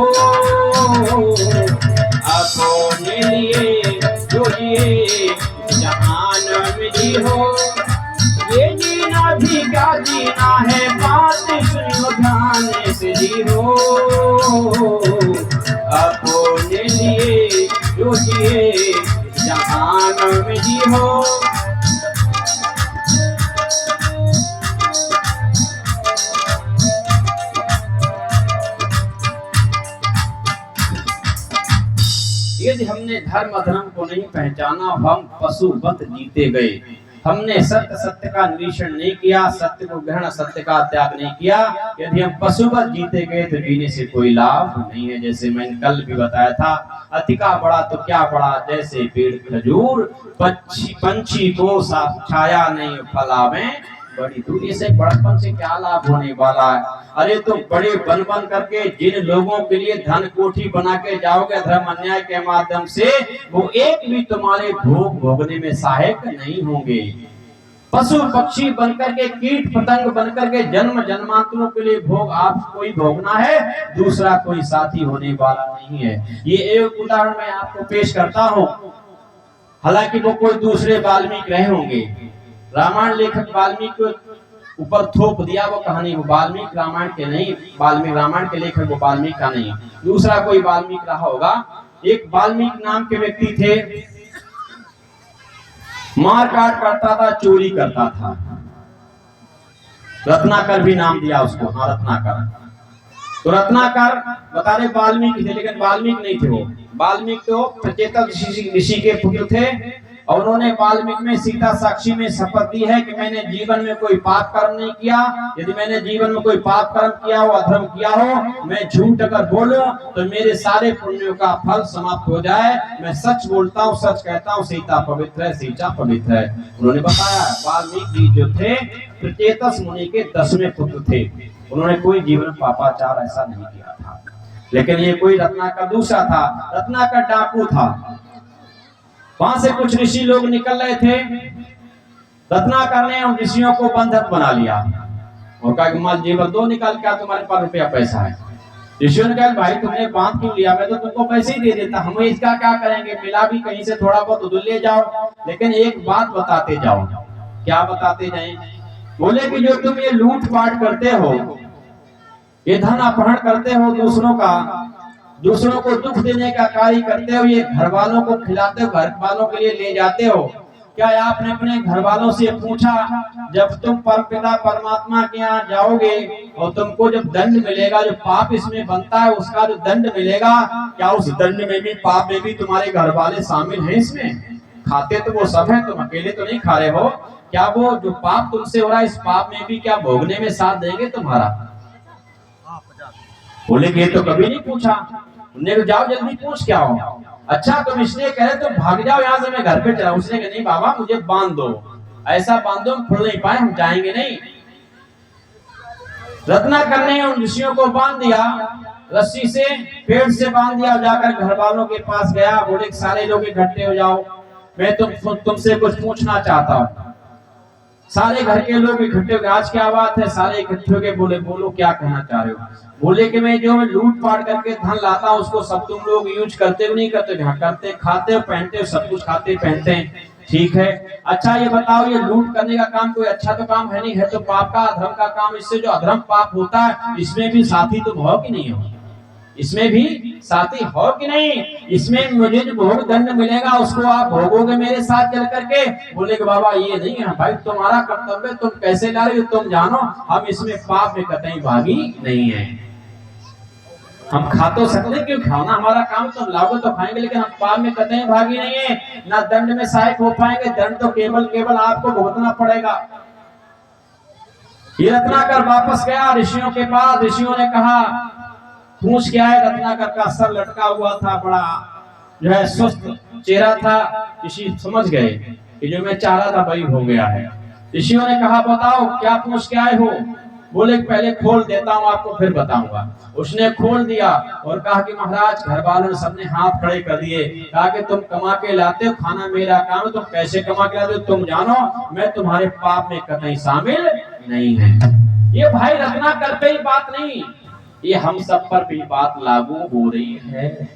अपने लिए जो जिए इस जहान में जी हो। ये जीना भी क्या जीना है, बात सुनियो ध्यान से जी हो। अपने लिए जो जिए जहान में जी हो। यदि हमने धर्म अधर्म को नहीं पहचाना, हम पशुवत जीते गए। हमने सत्य सत्य का निरीक्षण नहीं किया, सत्य को ग्रहण सत्य का त्याग नहीं किया। यदि हम पशुवत जीते गए तो जीने से कोई लाभ नहीं है। जैसे मैंने कल भी बताया था, अति का बड़ा तो क्या बड़ा, जैसे पेड़ खजूर पंछी को छाया नहीं फैलावे बड़ी दूरी से। बड़पन से क्या लाभ होने वाला है? अरे तो बड़े बन बन करके जिन लोगों के लिए धन कोठी बना के जाओगे धर्म अन्याय के माध्यम से, वो एक भी तुम्हारे भोग भोगने में सहायक नहीं होंगे। पशु पक्षी बनकर के, कीट पतंग बनकर के जन्म जन्मांतरों के लिए भोग आपको ही भोगना है, दूसरा कोई साथी होने वाला नहीं है। ये एक उदाहरण मैं आपको पेश करता हूँ। हालांकि वो कोई दूसरे वाल्मीकि रहे होंगे, रामायण लेखक वाल्मीकि को ऊपर थोप दिया वो कहानी, वो वाल्मीकि रामायण के नहीं, वाल्मीकि रामायण के लेखक वो वाल्मीकि का नहीं, दूसरा कोई वाल्मीकि रहा होगा। एक वाल्मीकि नाम के व्यक्ति थे, मार काट करता था, चोरी करता था। रत्नाकर भी नाम दिया उसको, हाँ रत्नाकर। तो रत्नाकर बता रहे वाल्मीकि थे, लेकिन वाल्मीकि नहीं थे वो। वाल्मीकि तो प्रचेतक ऋषि के पुत्र थे, और उन्होंने वाल्मीकि में सीता साक्षी में शपथ दी है कि मैंने जीवन में कोई पाप कर्म नहीं किया। यदि मैंने जीवन में कोई पाप कर्म किया हो, अधर्म किया हो, मैं झूठ अगर बोलूं तो मेरे सारे पुण्यों का फल समाप्त हो जाए। मैं सच बोलता हूं, सच कहता हूं, सीता पवित्र है, सीता पवित्र है। उन्होंने बताया वाल्मीकि जो थे प्रचेतस मुनि के 10वें पुत्र थे, उन्होंने कोई जीवन पापाचार ऐसा नहीं किया था। लेकिन ये कोई रत्नाकर दूसरा था, रत्नाकर डाकू था। वहां से कुछ ऋषि लोग निकल रहे थे, रत्नाकर ने उन ऋषियों को बंधक बना लिया और कहा कि माल जेवर दो निकाल, क्या तुम्हारे पास रुपया पैसा है? ऋषियों ने कहा भाई तुमने बांध क्यों लिया, मैं तो तुमको पैसे ही दे देता, हम इसका क्या करेंगे, मिला भी कहीं से थोड़ा बहुत उधर ले जाओ, लेकिन एक बात बताते जाओ। क्या बताते जाए? बोले कि जो तुम ये लूट पाट करते हो, ये धन अपहरण करते हो दूसरों का, दूसरों को दुख देने का कार्य करते हो, ये घर वालों को खिलाते हो, घर वालों के लिए ले जाते हो। क्या आपने अपने घर वालों से पूछा, जब तुम परमपिता परमात्मा के यहाँ जाओगे और तुमको जब दंड मिलेगा, जो पाप इसमें बनता है उसका जो दंड मिलेगा, क्या उस दंड में भी, पाप में भी तुम्हारे घर वाले शामिल हैं? इसमें खाते तो वो सब है, तुम अकेले तो नहीं खा रहे हो। क्या वो जो पाप तुमसे हो रहा है, इस पाप में भी क्या भोगने में साथ देंगे तुम्हारा? बोले कि तो कभी नहीं पूछा। उन्हें जाओ जल्दी पूछ क्या हो। अच्छा तुम इसलिए कह रहे तो भाग जाओ यहाँ से, मैं घर पे चला। उसने कहा नहीं बाबा मुझे बांध दो, ऐसा बांध दो हम खुल नहीं पाए, हम जाएंगे नहीं। रत्नाकर ने उन ऋषियों को बांध दिया, रस्सी से पेड़ से बांध दिया। जाकर घर वालों के पास गया, बोले सारे लोग इकट्ठे हो जाओ, मैं तुमसे कुछ पूछना चाहता हूँ। सारे घर के लोग इकट्ठे हो गए, आज क्या बात है? सारे इकट्ठे हो गए, बोले बोलो क्या कहना चाह रहे हो? बोले कि मैं जो लूट पाट करके धन लाता हूँ उसको सब तुम लोग यूज करते हो नहीं करते? करते, खाते हो, पहनते हो, सब कुछ खाते पहनते हैं, ठीक है। अच्छा ये बताओ, ये लूट करने का काम कोई अच्छा तो काम है नहीं, है तो पाप का, अधर्म का काम। इससे जो अधर्म पाप होता है इसमें भी साथी तुम हो कि नहीं हो? इसमें भी साथी हो कि नहीं? इसमें मुझे जो भोग दंड मिलेगा उसको आप भोगोगे मेरे साथ चल करके? बोले कि बाबा ये नहीं है भाई, तुम्हारा कर्तव्य, तुम कैसे ला रहे हो तुम जानो, हम इसमें पाप में कतई भागी नहीं है। हम खा तो सकते, क्यों खाना हमारा काम, तुम लाओगे तो खाएंगे, लेकिन हम पाप में कतई भागी नहीं है, ना दंड में सहायक हो पाएंगे। दंड तो केवल आपको भुगतना पड़ेगा। ये रत्नाकर वापस गया ऋषियों के पास। ऋषियों ने कहा पूछ क्या है? रत्नाकर का सर लटका हुआ था, बड़ा जो है सुस्त चेहरा था। ऋषि समझ गए कि जो मैं चाह रहा था वही हो गया है। ऋषियों ने कहा बताओ क्या पूछ के आए हो? बोले पहले खोल देता हूँ आपको फिर बताऊंगा। उसने खोल दिया और कहा कि महाराज, घर वालों ने सबने हाथ खड़े कर दिए, कहा कि तुम कमा के लाते हो, खाना मेरा काम है, तुम कैसे कमा के लाते हो तुम जानो, मैं तुम्हारे पाप में कतई शामिल नहीं है। ये भाई रत्नाकर पे ही बात नहीं, ये हम सब पर भी बात लागू हो रही है।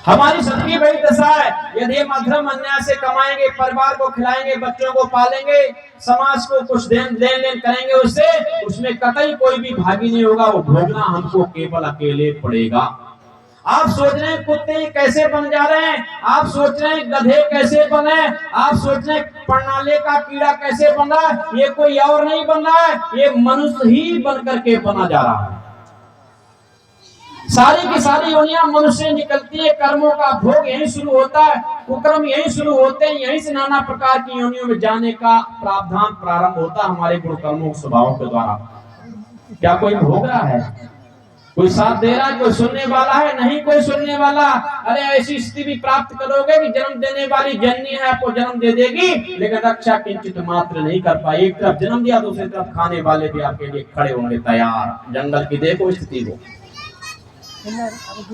हमारी सबकी बड़ी दशा है। यदि हम अधर्म अन्याय से कमाएंगे, परिवार को खिलाएंगे, बच्चों को पालेंगे, समाज को कुछ लेन देन करेंगे उससे, उसमें कतई कोई भी भागी नहीं होगा, वो भोगना हमको केवल अकेले पड़ेगा। आप सोच रहे हैं कुत्ते कैसे बन जा रहे हैं, आप सोच रहे हैं गधे कैसे बने, आप सोच रहे हैं प्रणाली का कीड़ा कैसे बन रहा है, ये कोई और नहीं बन रहा है, ये मनुष्य ही बन करके बना जा रहा है। सारी की सारी योनियां मनुष्य निकलती है, कर्मों का भोग यहीं शुरू होता है, कुकर्म यहीं शुरू होते हैं, यहीं से नाना प्रकार की योनियों में जाने का प्रावधान प्रारंभ होता है हमारे गुण कर्मों स्वभावों के द्वारा। क्या कोई भोग रहा है? कोई साथ दे रहा है? कोई सुनने वाला है? नहीं कोई सुनने वाला। अरे ऐसी स्थिति भी प्राप्त करोगे कि जन्म देने वाली जननी है आपको जन्म दे देगी, लेकिन रक्षा किंचित मात्र नहीं कर पाई। एक तरफ जन्म दिया, दूसरी तरफ खाने वाले भी आपके लिए खड़े होंगे तैयार। जंगल की देखो स्थिति को,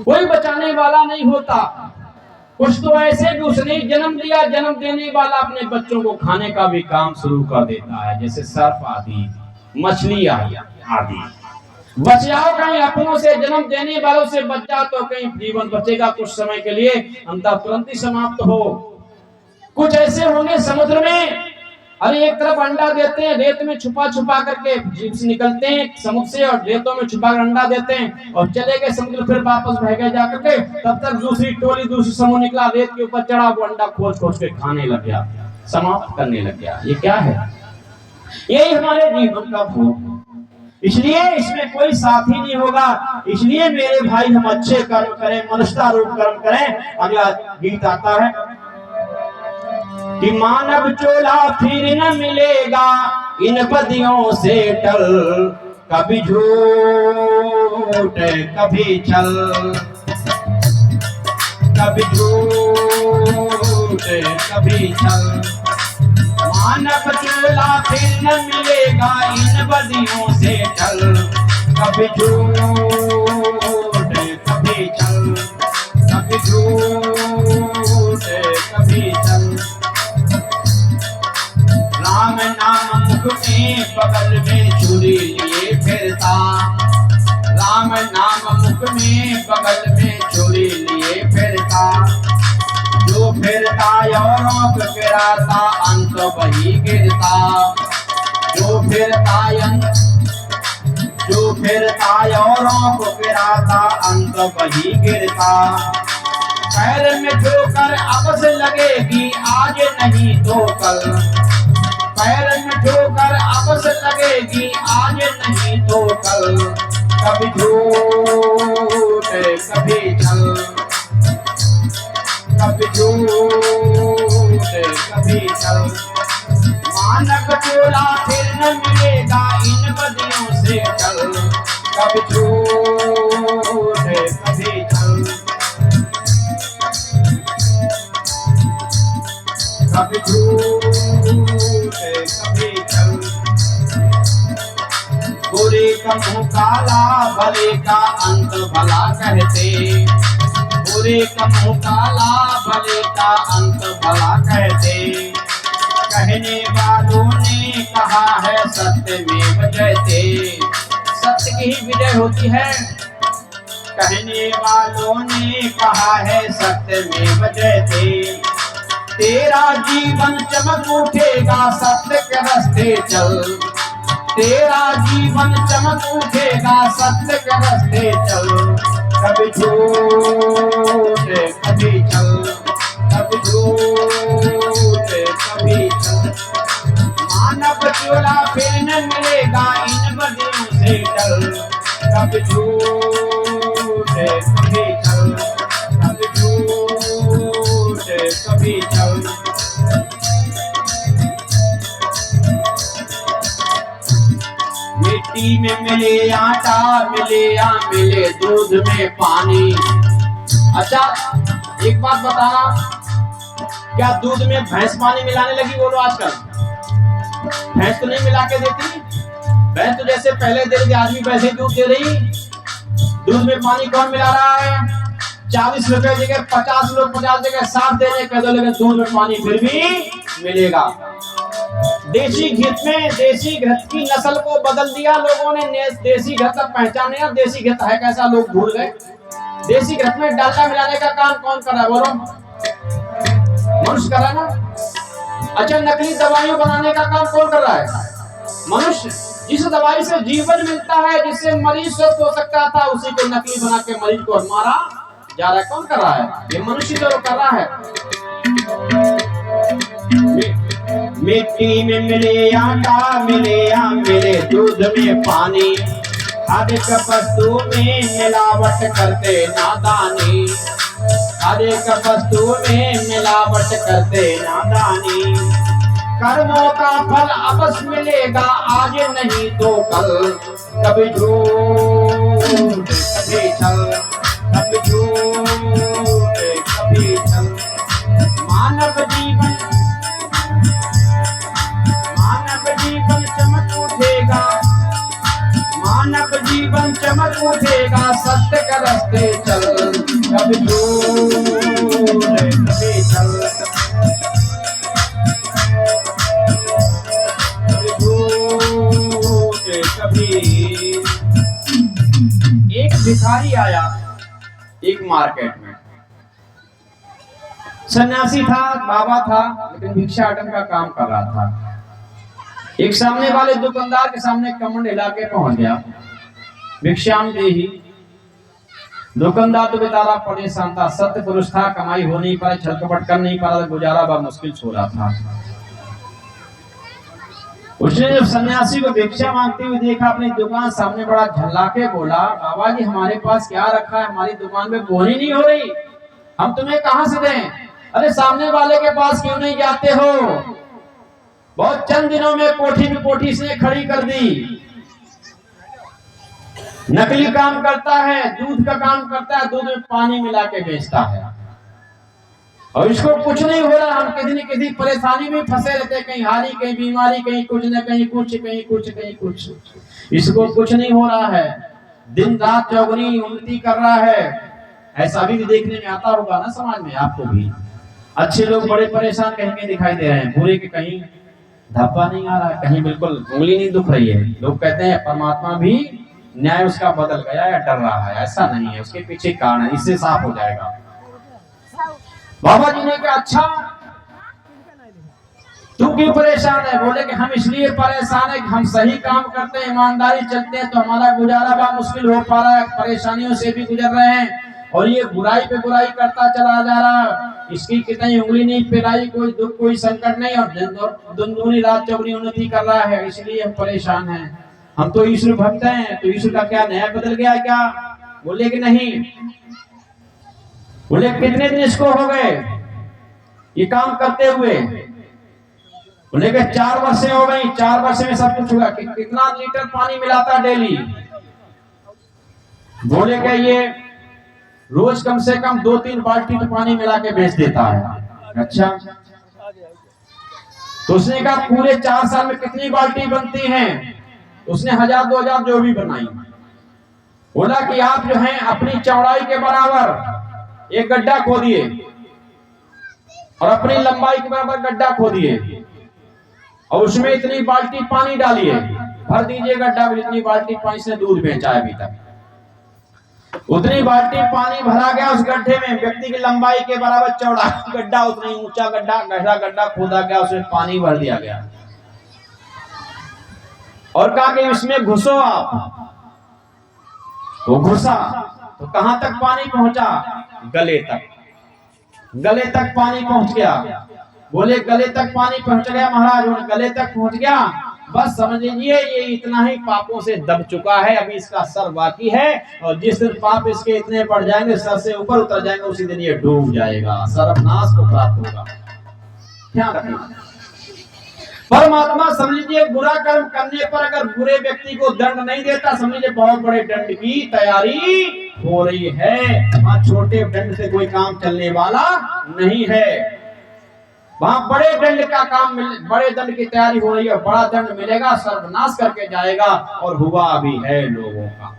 कोई बचाने वाला नहीं होता। कुछ तो ऐसे भी उसने जन्म दिया, जन्म देने वाला अपने बच्चों को खाने का भी काम शुरू कर देता है, जैसे सर्प आदि, मछली आदि। बच जाओ कहीं अपनों से, जन्म देने वालों से बच जाओ तो कहीं जीवन बचेगा कुछ समय के लिए, अंततः तुरंत ही समाप्त हो। कुछ ऐसे होंगे समुद्र में, अरे एक तरफ अंडा देते हैं, रेत में छुपा करके जीव से निकलते हैं समुद्र से, और रेतों में छुपा कर अंडा देते हैं और चले गए समुद्र, फिर वापस बह गए जाकर के। तब तक दूसरी टोली, दूसरी समूह निकला, रेत के ऊपर चढ़ा, वो अंडा खोज के खाने लग गया, समाप्त करने लग गया। ये क्या है? यही हमारे जीवन का भोग। इसलिए इसमें कोई साथी नहीं होगा। इसलिए मेरे भाई हम अच्छे कर्म करें, मनुष्यता रूप कर्म करें। अगला गीत आता है कि मानव चोला फिर न मिलेगा इन बदियों से टल, कभी झूठ कभी छल, कभी झूठ कभी छल। मानव चोला फिर न मिलेगा इन बदियों से टल, कभी झूठ कभी छल, कभी झूठ कभी छल। राम नाम मुख में बगल में छुरी लिए फिरता, राम नाम मुख में बगल में छुरी लिए फिरता। जो फिरता औरों को गिराता अंत वही गिरता, जो फिरता फिरता औरों को गिराता अंत वही गिरता। पैर में ठोकर अब से लगेगी आज नहीं तो कल, पैर में ठोकर अब से लगेगी आज नहीं तो कल। कभी झूठ कभी छल, कभी झूठ कभी छल। मानक चोला फिर न मिलेगा इन बदियों से चल। कभी झूठ कभी छल, कभी झूठ कभी छल। बुरे का मुंह काला भले का अंत भला कहते, बुरे का मुंह काला भले का अंत भला कहते। कहने वालों ने कहा है सत्य में जयते, सत्य की ही विजय होती है। कहने वालों ने कहा है सत्य में जयते। तेरा जीवन चमक उठेगा सत्य के रास्ते चल, तेरा जीवन चमक उठेगा सत्य के रास्ते चल। कभी झूठ कभी छल, कभी झूठ कभी छल। मानव चोला फिर न मिलेगा इन बदियों से डल। कभी झूठ कभी छल, कभी झूठ कभी छल। मिट्टी में मिले आटा मिले या मिले दूध में पानी। अच्छा एक बात बताना, क्या दूध में भैंस पानी मिलाने लगी? बोलो आजकल भैंस तो नहीं मिला के देती। भैंस तो जैसे पहले दे रही आदमी वैसे दूध दे रही। दूध में पानी कौन मिला रहा है? 40 रुपए जगह 50 लोग 50 जगह 60 देने कह दो, लेकिन दूध में पानी फिर भी मिलेगा। देसी घी में देसी घी की नस्ल को बदल दिया लोगों ने। देसी घी तक पहचाने या देसी घी है कैसा लोग भूल गए। देसी घी में डालडा मिलाने का काम कौन कर रहा है? बोलो मनुष्य कर रहा है ना। अच्छा नकली दवाइयां बनाने का काम कौन कर रहा है? मनुष्य। जिस दवाई से जीवन मिलता है, जिससे मरीज स्वस्थ हो सकता था, उसी को नकली बना के मरीज को मारा जा रहा है। कौन कर रहा है? ये मनुष्य जो कर रहा है। मिट्टी में मिले आटा मिले या मिले दूध में पानी। हर एक वस्तु में मिलावट करते नादानी, हर एक वस्तु में मिलावट करते नादानी। कर्मों का फल अवश्य मिलेगा आज नहीं तो कल। कभी झूठ कभी छल, कभी झूठ कभी छल। मानव जीवन चमक उठेगा, मानव जीवन चमक उठेगा सत्य के रास्ते चल। कभी झूठ कभी छल, कभी झूठ कभी। एक भिखारी आया एक मार्केट में। सन्यासी था, बाबा था, लेकिन भिक्षाटन का काम कर रहा था। एक सामने वाले दुकानदार के सामने कमंड हिला के पहुंच गया, भिक्षाम देहि। दुकानदार तो बेचारा परेशान था, सत्य पुरुष था, कमाई हो नहीं पाई, छल कपट कर नहीं पा रहा, गुजारा बड़ा मुश्किल हो रहा था। उसने जब सन्यासी को भिक्षा मांगते हुए देखा, अपनी दुकान सामने बड़ा झल्ला के बोला, बाबा जी हमारे पास क्या रखा है? हमारी दुकान में बोनी नहीं हो रही, हम तुम्हें कहां से दें? अरे सामने वाले के पास क्यों नहीं जाते हो? बहुत चंद दिनों में कोठी में कोठी से खड़ी कर दी। नकली काम करता है, दूध का काम करता है, दूध में पानी मिला के बेचता है, और इसको कुछ नहीं हो रहा। हम किसी न किसी परेशानी में फंसे रहते, कहीं हारी, कहीं बीमारी, कहीं कुछ न कहीं कुछ, कहीं कुछ, कहीं कुछ। इसको कुछ नहीं हो रहा है, दिन रात चौगुनी उन्नति कर रहा है। ऐसा भी देखने में आता होगा ना समाज में, आपको भी। अच्छे लोग बड़े परेशान कहीं के दिखाई दे रहे हैं, बुरे के कहीं धब्बा नहीं आ रहा, कहीं बिल्कुल उंगली नहीं दुख रही है। लोग कहते हैं परमात्मा भी न्याय उसका बदल गया या डर रहा है। ऐसा नहीं है, उसके पीछे कारण है, इससे साफ हो जाएगा। बाबा जी ने कहा अच्छा तू क्यों परेशान है? बोले कि हम इसलिए परेशान है कि हम सही काम करते हैं, ईमानदारी चलते हैं, तो हमारा गुजारा बड़ा मुश्किल हो पा रहा है, परेशानियों से भी गुजर रहे हैं, और ये बुराई पे बुराई करता चला जा रहा। इसकी कितनी उंगली नहीं पिराई, कोई दुख कोई संकट नहीं, और दुनदुनी रात चौगनी उन्नति कर रहा है, इसलिए हम परेशान हैं। हम तो ईश्वर भक्त हैं, तो ईश्वर का क्या नया बदल गया क्या? बोले कि नहीं। बोले कितने दिन इसको हो गए ये काम करते हुए? बोले कि 4 वर्षें हो गई, 4 वर्ष में सब कुछ हुआ। कितना लीटर पानी मिलाता डेली? बोले कि ये रोज कम से कम 2-3 बाल्टी तो पानी मिला के बेच देता है। अच्छा, तो उसने कहा पूरे 4 साल में कितनी बाल्टी बनती हैं? उसने 1000-2000 जो भी बनाई। बोला कि आप जो हैं अपनी चौड़ाई के बराबर एक गड्ढा खोदिए और अपनी लंबाई के बराबर गड्ढा खोदिए और उसमें इतनी बाल्टी पानी डालिए, भर दीजिए गड्ढा में जितनी बाल्टी पानी से दूध बेचा है अभी तक। उतनी बाल्टी पानी भरा गया उस गड्ढे में, व्यक्ति की लंबाई के बराबर चौड़ा गड्ढा, उतना ऊंचा गड्ढा, गहरा गड्ढा खोदा गया, उसमें पानी भर दिया गया और कहा कि इसमें घुसो आप। वो घुसा तो कहां तक पानी पहुंचा? गले तक। गले तक पानी पहुंच गया। बोले गले तक पानी पहुंच गया महाराज, गले तक पहुंच गया, बस समझ लीजिए ये इतना ही पापों से दब चुका है, अभी इसका सर बाकी है, और जिस दिन पाप इसके इतने बढ़ जाएंगे, सर से ऊपर उतर जाएंगे, उसी दिन ये डूब जाएगा, सर्वनाश को प्राप्त होगा। ध्यान रखना। परमात्मा समझ लीजिए बुरा कर्म करने पर अगर बुरे व्यक्ति को दंड नहीं देता, समझ लीजिए बहुत बड़े दंड की तैयारी हो रही है। वहां छोटे दंड से कोई काम चलने वाला नहीं है, वहां बड़े दंड का काम बड़े दंड की तैयारी हो रही है, बड़ा दंड मिलेगा, सर्वनाश करके जाएगा, और हुआ भी है लोगों का।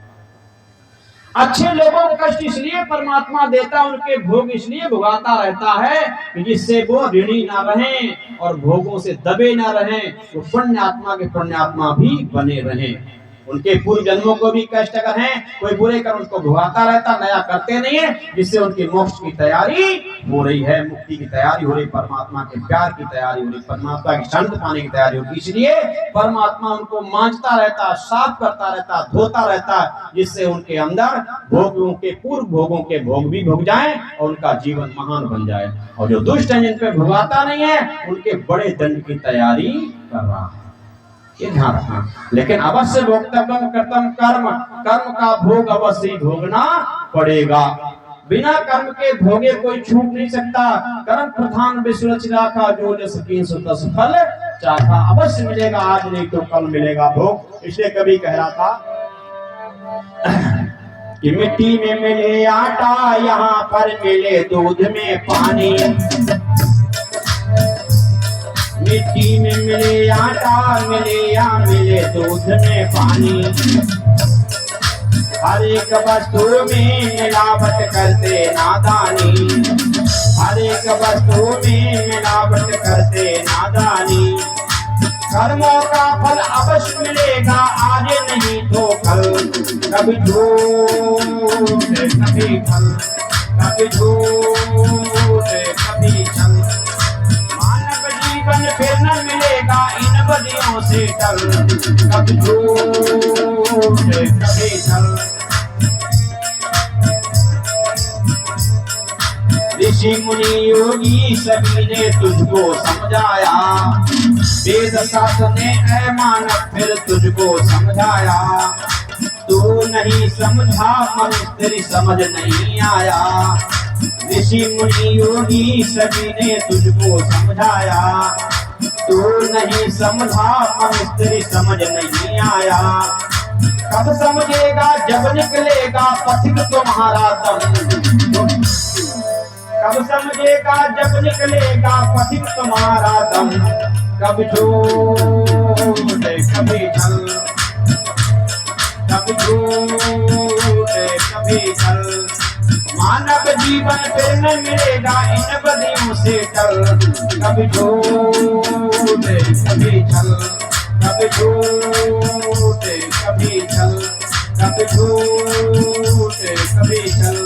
अच्छे लोगों को कष्ट इसलिए परमात्मा देता, उनके भोग इसलिए भुगाता रहता है कि जिससे वो ऋणी ना रहें और भोगों से दबे ना रहें, वो पुण्य आत्मा के पुण्य आत्मा भी बने रहें। उनके पूर्व जन्मों को भी कष्ट अगर हैं, कोई बुरे कर्म उसको भुगाता रहता, नया करते नहीं है, जिससे उनकी मोक्ष की तैयारी हो रही है, मुक्ति की तैयारी हो रही, परमात्मा के प्यार की तैयारी हो रही, परमात्मा की शरण पाने की तैयारी होगी। इसलिए परमात्मा उनको मांझता रहता, साफ करता रहता, धोता रहता, जिससे उनके अंदर भोगों के पूर्व भोगों के भोग भी भोग जाए और उनका जीवन महान बन जाए। और जो दुष्ट हैं, जिन पे भुगाता नहीं है, उनके बड़े दंड की तैयारी कर रहा है, ये ध्यान रखना। लेकिन अवश्य भोक्तव्यम कर्तव्यम कर्म, कर्म का भोग अवश्य भोगना पड़ेगा, बिना कर्म के भोगे कोई छूट नहीं सकता। कर्म प्रधान विश्व रचना का जो जस कींसु तस फल चाखा, अवश्य मिलेगा, आज नहीं तो कल मिलेगा भोग। इसलिए कभी कह रहा था कि मिट्टी में मिले आटा, यहाँ पर मिले दूध में पानी, मिट्टी में मिले आटा, मिले या मिले दूध में पानी, हर एक वस्तु में मिलावट करते नादानी, हर एक वस्तु में मिलावट करते नादानी। कर्मों का फल अवश्य मिलेगा, आज नहीं तो कल, कभी झूठ कभी फल, कभी झूठ कभी छल, मानव जीवन फिर न मिलेगा इन बदियों से टल, कभी झूठ कभी छल। ऋषि मुनि योगी सभी ने तुझको समझाया, वेद शास्त्र ने ऐ मानव फिर तुझको समझाया, तू नहीं समझा मन तेरी समझ नहीं आया। ऋषि मुनि योगी सभी ने तुझको समझाया, तू नहीं समझा मन तेरी समझ नहीं आया। कब समझेगा जब निकलेगा पथिक तुम्हारा दम, कब समझेगा जब निकलेगा पथिक तुम्हारा दम, कब झूठ कभी छल, कब झूठ कभी छल। मानव जीवन फिर न मिलेगा इन बदियों से टल, कभी झूठ कभी छल, कभी झूठ कभी छल, कभी झूठ कभी छल।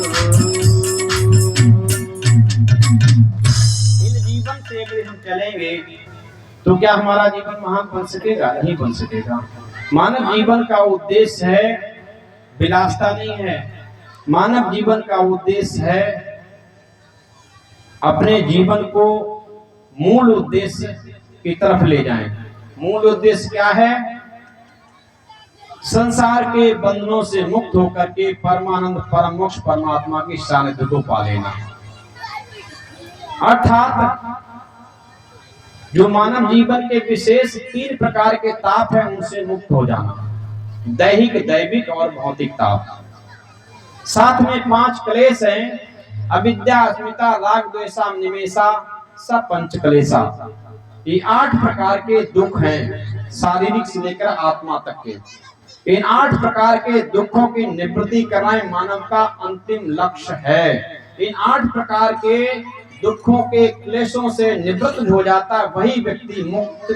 इन जीवन से भी हम चलेंगे तो क्या हमारा जीवन महान बन सकेगा? नहीं बन सकेगा। मानव जीवन का उद्देश्य है विलासता नहीं है। मानव जीवन का उद्देश्य है अपने जीवन को मूल उद्देश्य की तरफ ले जाएं। मूल उद्देश्य क्या है? संसार के बंधनों से मुक्त होकर के परमानंद परम मोक्ष परमात्मा की सानिध्य को पा लेना। अर्थात जो मानव जीवन के विशेष 3 प्रकार के ताप हैं उनसे मुक्त हो जाना। दैहिक, दैविक और भौतिक ताप। साथ में 5 क्लेश हैं, अविद्या, अस्मिता, राग, द्वेषा, निमेषा, सब पंच क्लेशा। ये 8 प्रकार के दुख हैं, शारीरिक से लेकर आत्मा तक के। इन 8 प्रकार के दुखों की निवृत्ति करना मानव का अंतिम लक्ष्य है। इन 8 प्रकार के दुखों के क्लेशों से निवृत्त हो जाता है वही व्यक्ति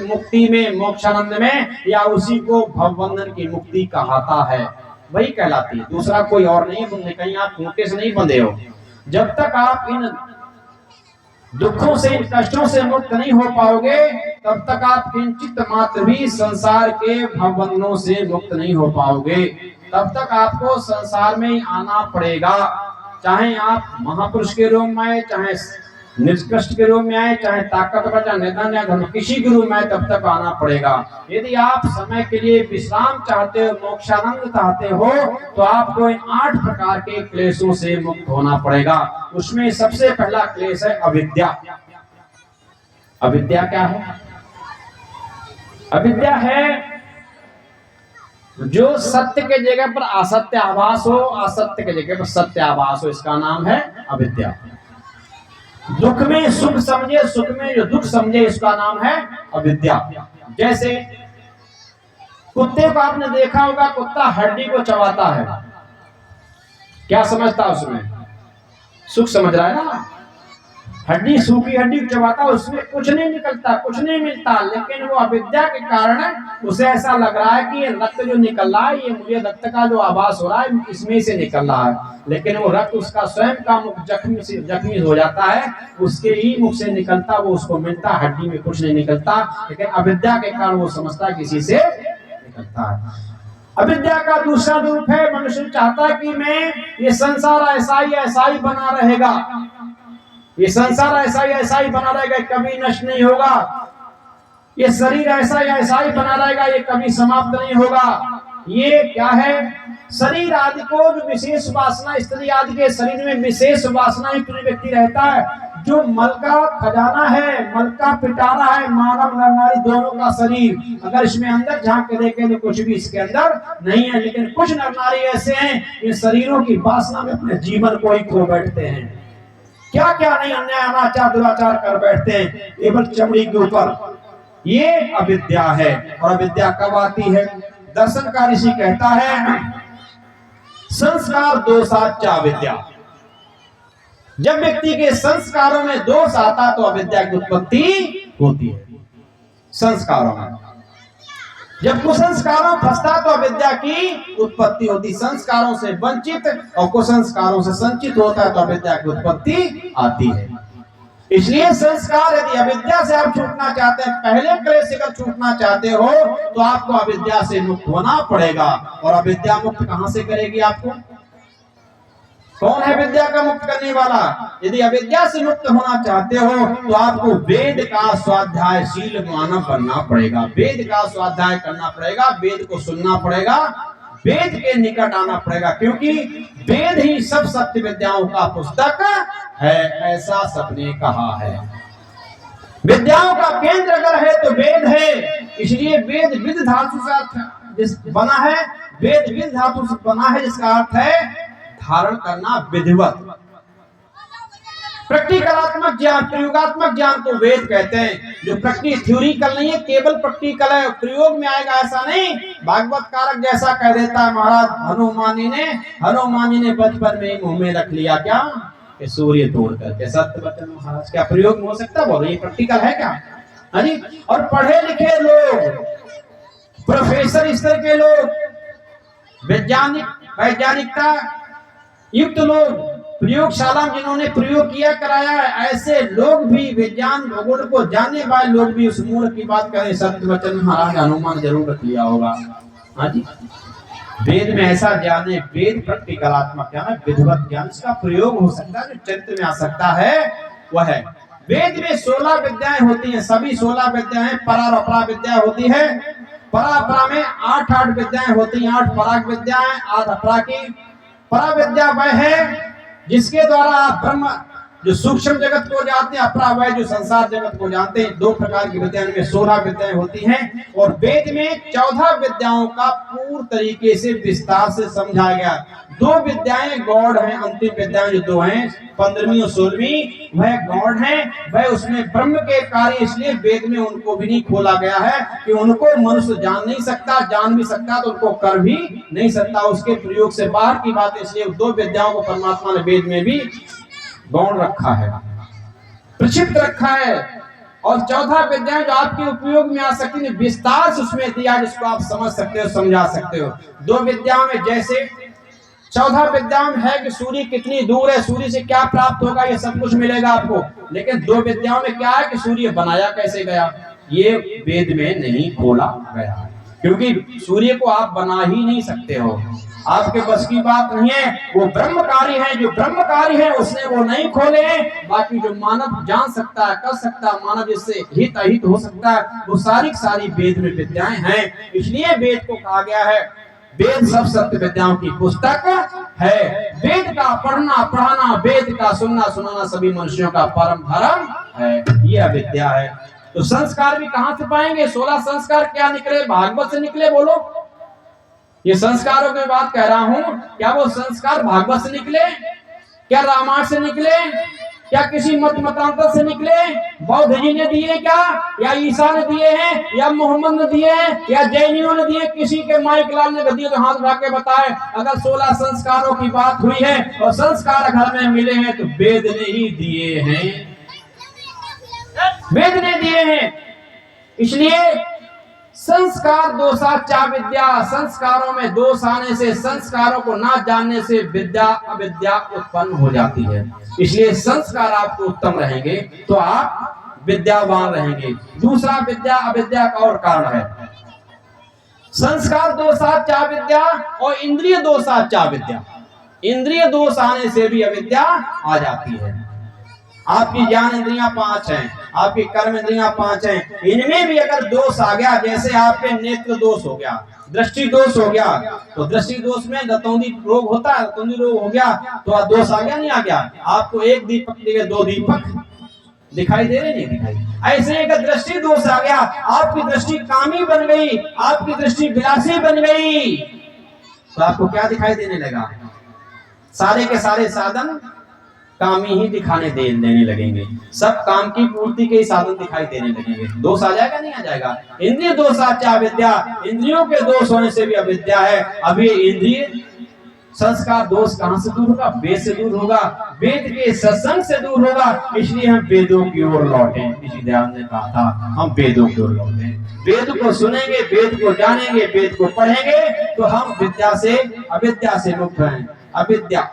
मुक्ति में, मोक्षानंद में, या उसी को भवबंधन की मुक्ति कहता है, वही कहलाती है। दूसरा कोई और नहीं बंधे, कहीं आप खूंटे से नहीं बंधे हो। जब तक आप इन दुखों से, इन कष्टों से मुक्त नहीं हो पाओगे तब तक आप किंचित मात्र भी संसार के भवबंधनों से मुक्त नहीं हो पाओगे। तब तक आपको संसार में ही आना पड़ेगा, चाहे आप महापुरुष के रूप में आए, चाहे निष्कृष्ट के रूप में आए, चाहे ताकतवर, चाहे निधन या धन, किसी के रूप में आए, तब तक आना पड़ेगा। यदि आप समय के लिए विश्राम चाहते हो, मोक्षानंद चाहते हो, तो आपको इन 8 प्रकार के क्लेशों से मुक्त होना पड़ेगा। उसमें सबसे पहला क्लेश है अविद्या। अविद्या क्या है? अविद्या है जो सत्य के जगह पर असत्य आभास हो, असत्य के जगह पर सत्य आभास हो, इसका नाम है अविद्या। दुख में सुख समझे, सुख में जो दुख समझे, इसका नाम है अविद्या। जैसे कुत्ते को आपने देखा होगा, कुत्ता हड्डी को चबाता है, क्या समझता है उसमें? सुख समझ रहा है ना। हड्डी, सूखी हड्डी चबाता, उसमें कुछ नहीं निकलता, कुछ नहीं मिलता, लेकिन वो अविद्या के कारण उसे ऐसा लग रहा है कि ये रक्त जो निकल रहा है, ये मुझे रक्त का जो आभास हो रहा है इसमें से निकल रहा है, लेकिन वो रक्त उसका स्वयं का मुख जख्मी हो जाता है, उसके ही मुख से निकलता, वो उसको मिलता, हड्डी में कुछ नहीं निकलता, लेकिन अविद्या के कारण वो समझता किसी से निकलता है। अविद्या का दूसरा रूप है, मनुष्य चाहता है कि मैं ये संसार ऐसा ही बना रहेगा, ये संसार ऐसा ही बना रहेगा, कभी नष्ट नहीं होगा, ये शरीर ऐसा ही बना रहेगा, ये कभी समाप्त नहीं होगा। ये क्या है? शरीर आदि को जो विशेष वासना, स्त्री आदि के शरीर में विशेष वासना युक्त व्यक्ति रहता है, जो मल का खजाना है, मल का पिटारा है, मानव नर नारी दोनों का शरीर, अगर इसमें अंदर झांक के देखें तो कुछ भी इसके अंदर नहीं है, लेकिन कुछ नर नारी ऐसे हैं ये शरीरों की वासना में अपने जीवन को ही खो बैठते हैं, क्या क्या नहीं अन्याय अनाचार दुराचार कर बैठते हैं केवल चमड़ी के ऊपर। ये अविद्या है। और अविद्या कब आती है? दर्शन का ऋषि कहता है संस्कार दोषाच्च अविद्या। जब व्यक्ति के संस्कारों में दोष आता तो अविद्या की उत्पत्ति होती है। संस्कारों में जब कुसंस्कारों फंसता तो अविद्या की उत्पत्ति होती। संस्कारों से वंचित और कुसंस्कारों से संचित होता है तो अविद्या की उत्पत्ति आती है। इसलिए संस्कार, यदि अविद्या से आप छूटना चाहते हैं, पहले क्लेश से अगर छूटना चाहते हो तो आपको अविद्या से मुक्त होना पड़ेगा। और अविद्या मुक्त कहां से करेगी आपको? कौन है विद्या का मुक्त करने वाला? यदि अविद्या से मुक्त होना चाहते हो तो आपको वेद का स्वाध्यायशील मानव बनना पड़ेगा, वेद का स्वाध्याय करना पड़ेगा, वेद को सुनना पड़ेगा, वेद के निकट आना पड़ेगा, क्योंकि वेद ही सब सत्य विद्याओं का पुस्तक है, ऐसा सबने कहा है। विद्याओं का केंद्र अगर है तो वेद है। इसलिए वेद विद धातु से बना है, वेद विद धातु से बना है, जिसका अर्थ है धारण करना, विधिवत। प्रैक्टिकलात्मक ज्ञान, प्रयोगात्मक ज्ञान को वेद कहते हैं। जो प्रैक्टिस थ्योरिकल नहीं है, केवल प्रैक्टिकल है, प्रयोग में आएगा ऐसा नहीं। भागवत कारक जैसा कह देता है महाराज हनुमान जी ने बचपन में ही मुंह में रख लिया क्या कि सूर्य तोड़ करके। सत्य वचन महाराज, क्या प्रयोग में हो सकता? बोलो ये प्रैक्टिकल है क्या? हाँ जी। और पढ़े लिखे लोग, प्रोफेसर स्तर के लोग, वैज्ञानिकता युक्त लोग प्रयोगशाला में जिन्होंने प्रयोग किया कराया है, ऐसे लोग भी, विज्ञान भूगोल को जानने वाले लोग भी उस मूर्ख की बात करें, सत्य वचन महाराज हनुमान जरूर रख लिया होगा। हाँ जी, वेद में ऐसा ज्ञान है, वेद प्रैक्टिकलात्मक ज्ञान है, विधिवत ज्ञान, इसका प्रयोग हो सकता है, जो चरित्र में आ सकता है वह है। वेद में 16 विद्याएं होती हैं, सभी 16 विद्याएं परा और अपरा विद्या होती है। परा अपरा में 8 विद्याएं होती हैं, 8 पराग विद्याएं, 8 अपरा की। परा विद्या वह है जिसके द्वारा आप ब्रह्म जो सूक्ष्म जगत को जानते हैं, अपरा वह जो संसार जगत को जानते हैं। 2 प्रकार की विद्याएं में 16 विद्याएं होती हैं, और वेद में 14 विद्याओं का पूर्ण तरीके से विस्तार से समझाया गया। 2 विद्याएं गौड़ हैं, अंतिम विद्याएं जो 2 हैं, 15वीं और 16वीं, वह गौड़ हैं। वह उसमें ब्रह्म के कार्य, इसलिए वेद में उनको भी नहीं खोला गया है कि उनको मनुष्य जान नहीं सकता, जान भी सकता तो उनको कर भी नहीं सकता, उसके प्रयोग से बाहर की बात है। इसलिए 2 विद्याओं को परमात्मा ने वेद में भी गौण रखा है, प्रक्षिप्त रखा है। और 14 विद्याएं जो आपके उपयोग में आ सकती है, विस्तार से उसमें दिया, जिसको आप समझ सकते हो, समझा सकते हो। 2 विद्याओं में जैसे 14 विद्याओं में है कि सूर्य कितनी दूर है, सूर्य से क्या प्राप्त होगा, ये सब कुछ मिलेगा आपको। लेकिन 2 विद्याओं में क्या है कि सूर्य बनाया कैसे गया, ये वेद में नहीं खोला गया है, क्योंकि सूर्य को आप बना ही नहीं सकते हो, आपके बस की बात नहीं है। वो ब्रह्मकारी है, जो ब्रह्मकारी है उसने वो नहीं खोले। बाकी जो मानव जान सकता है, कर सकता है, मानव जिससे हित अहित हो सकता है, वो सारी वेद में विद्याएं हैं। इसलिए वेद को कहा गया है, वेद सब सत्य विद्याओं की पुस्तक है। वेद का पढ़ना पढ़ाना, वेद का सुनना सुनाना सभी मनुष्यों का परम धर्म है, यह विद्या है। तो संस्कार भी कहां से पाएंगे? 16 संस्कार क्या निकले? भागवत से निकले। बोलो, ये संस्कारों की बात कह रहा हूं, क्या वो संस्कार भागवत से निकले? क्या रामायण से निकले? क्या किसी मतांतर से निकले? बौद्ध जी ने दिए क्या, या ईसा ने दिए हैं, या मोहम्मद ने दिए हैं, या जैनियों ने दिए? किसी के माइक लाल ने दिए तो हाथ उठा के बताए। अगर 16 संस्कारों की बात हुई है और संस्कार घर में मिले हैं तो वेद ने ही दिए हैं, वेद ने दिए हैं। इसलिए संस्कार दोषाचा विद्या, संस्कारों में दोष आने से, संस्कारों को ना जानने से विद्या अविद्या उत्पन्न हो जाती है। इसलिए संस्कार आपको उत्तम रहेंगे तो आप विद्यावान रहेंगे। दूसरा विद्या अविद्या का और कारण है, संस्कार दोषाचा विद्या और इंद्रिय दोषाचा विद्या। इंद्रिय दोष आने से भी अविद्या आ जाती है। आपकी ज्ञान इंद्रियां 5 हैं, आपकी कर्म इंद्रियां 5 हैं, इनमें भी अगर दोष आ गया, जैसे आपके नेत्र दोष हो गया, दृष्टि दोष हो गया, तो दृष्टि दोष में दतौंधी रोग होता है, दतौंधी रोग हो गया तो दोष आ गया नहीं आ गया? आपको 1 दीपक दिखे 2 दीपक दिखाई दे रहे, नहीं दिखाई। ऐसे अगर दृष्टि दोष आ गया, आपकी दृष्टि कामी बन गई, आपकी दृष्टि विलासी बन गई, तो आपको क्या दिखाई देने लगा? सारे के सारे साधन कामी ही दिखाने देने लगेंगे, सब काम की पूर्ति के साधन दिखाई देने लगेंगे। दोष आ जाएगा नहीं आ जाएगा? इंद्रिय दोषाचा विद्या, इंद्रियों के दोष होने से भी अविद्या है। अब ये इंद्रिय संस्कार दोष कहां से दूर होगा? वेद से दूर होगा, वेद के सत्संग से दूर होगा। इसलिए हम वेदों की ओर लौटे। किसी ध्यान ने कहा था हम वेदों की ओर लौटे, वेद को सुनेंगे, वेद को जानेंगे, वेद को पढ़ेंगे तो हम विद्या से अविद्या से मुक्त हैं। अविद्या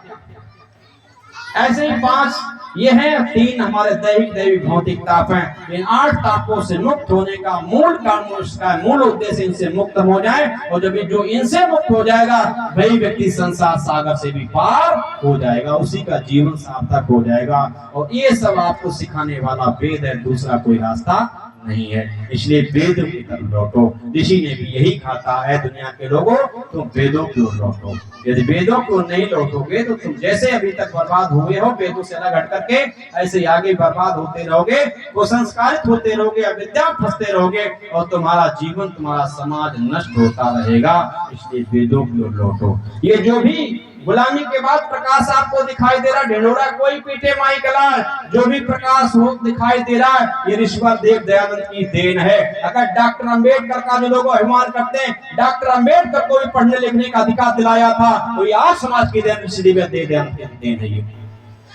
ऐसे ही 5 ये हैं, 3 हमारे दैविक भौतिक ताप हैं। इन 8 तापों से मुक्त होने का मूल कारण, उसका मूल उद्देश्य इनसे मुक्त हो जाए, और जब जो इनसे मुक्त हो जाएगा वही व्यक्ति संसार सागर से भी पार हो जाएगा, उसी का जीवन सार्थक हो जाएगा। और ये सब आपको सिखाने वाला वेद है, दूसरा कोई रास्ता नहीं है। इसलिए वेद की तरफ लौटो। ऋषि ने भी यही कहा है, दुनिया के लोगों तुम वेदों की ओर लौटो। यदि वेदों को नहीं लौटोगे तो तुम जैसे अभी तक बर्बाद हुए हो, वेदों से अलग हट करके, ऐसे आगे बर्बाद होते रहोगे, कुसंस्कारित होते रहोगे, अविद्या फंसते रहोगे, और तुम्हारा जीवन, तुम्हारा समाज नष्ट होता रहेगा। इसलिए वेदों की ओर लौटो। ये जो भी गुलामी के बाद प्रकाश आपको दिखाई दे रहा, ढिंढोरा कोई पीटे माई कलार, जो भी प्रकाश हो दिखाई दे रहा है, ये ऋषिवर देव दयानंद की देन है। अगर डॉक्टर अंबेडकर का जो लोग अभिमान करते हैं, डॉक्टर अंबेडकर को भी पढ़ने लिखने का अधिकार दिलाया था, तो ये आज समाज की देन ऋषिवर देव दयानंद की देन है। ये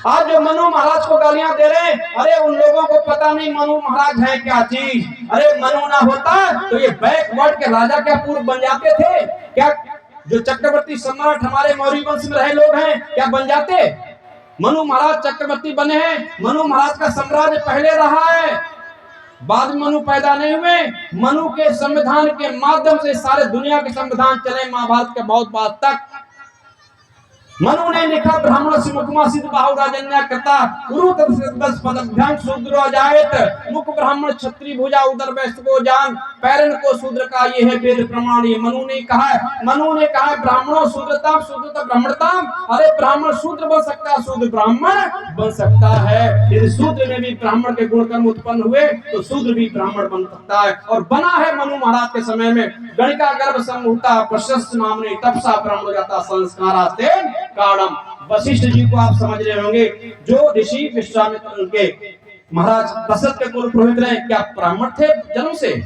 आज जो मनु महाराज को गालियां दे रहे हैं, अरे उन लोगों को पता नहीं मनु महाराज है क्या चीज। अरे मनु ना होता तो ये बैकवर्ड के राजा क्या पूर्व बन जाते थे क्या? जो चक्रवर्ती सम्राट हमारे मौर्य वंश में रहे लोग हैं, क्या बन जाते? मनु महाराज चक्रवर्ती बने हैं। मनु महाराज का साम्राज्य पहले रहा है, बाद में मनु पैदा नहीं हुए। मनु के संविधान के माध्यम से सारे दुनिया के संविधान चले महाभारत के बहुत बाद तक। मनु ने लिखा ब्राह्मण से मुखमा सिद्ध बाहु राजन्या कृता गुरु तत्सदस पदभ्यां शूद्रो जायत। मुख ब्राह्मण क्षत्रिय भुजा उदर वैश्य को जान पैरन को शूद्र का ये है वेद प्रमाण। ये मनु ने कहा है। मनु ने कहा ब्राह्मणों शूद्रता शूद्रता ब्राह्मणता। अरे ब्राह्मण शूद्र बन सकता है, शूद्र ब्राह्मण बन सकता है। यदि शूद्र में भी ब्राह्मण के गुणकर्म उत्पन्न हुए तो शूद्र भी ब्राह्मण बन सकता है। और बना है मनु महाराज के समय में। गणिका गर्भ समूहता प्रशस्त नामने तपसा ब्राह्मण जाता संस्काराते कारणम। वशिष्ठ जी को आप समझ रहे होंगे, जो ऋषि विश्वामित्र उनके महाराज दशरथ के कुल पुरोहित रहे, क्या ब्राह्मण थे जन्म से?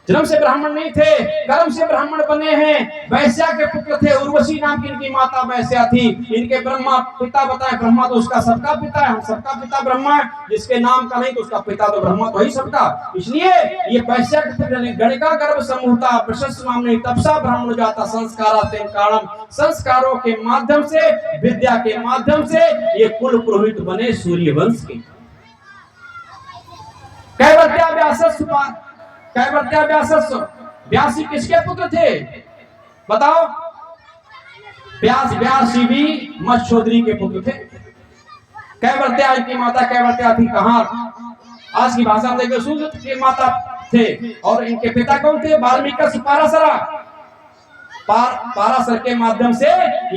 जन्म से ब्राह्मण नहीं थे, कर्म से ब्राह्मण बने हैं। वैश्या के पुत्र थे, उर्वशी नाम की इनकी माता वैश्या थी। इनके ब्रह्मा पिता बताए, ब्रह्मा तो उसका सबका पिता है, हम सबका पिता ब्रह्मा है। जिसके नाम का नहीं तो उसका पिता तो ब्रह्मा तो ही सबका। इसलिए ये वैश्या के पुत्र ने गणिका गर्भ समूहता प्रशस्त नाम नहीं तपसा ब्राह्मण जाता संस्काराते कारणम। संस्कारों के माध्यम से, विद्या के माध्यम से ये कुल पुरोहित बने सूर्यवंश के। कैवर्त्या व्यासी किसके पुत्र थे बताओ? व्यासी भी मत्स्योदरी के पुत्र थे। कैवर्त्या की माता कैवर्त्या थी कहां? आज की भाषा में देखो सूर्य के माता थे। और इनके पिता कौन थे? वाल्मीकि पाराशरा। पाराशर के माध्यम से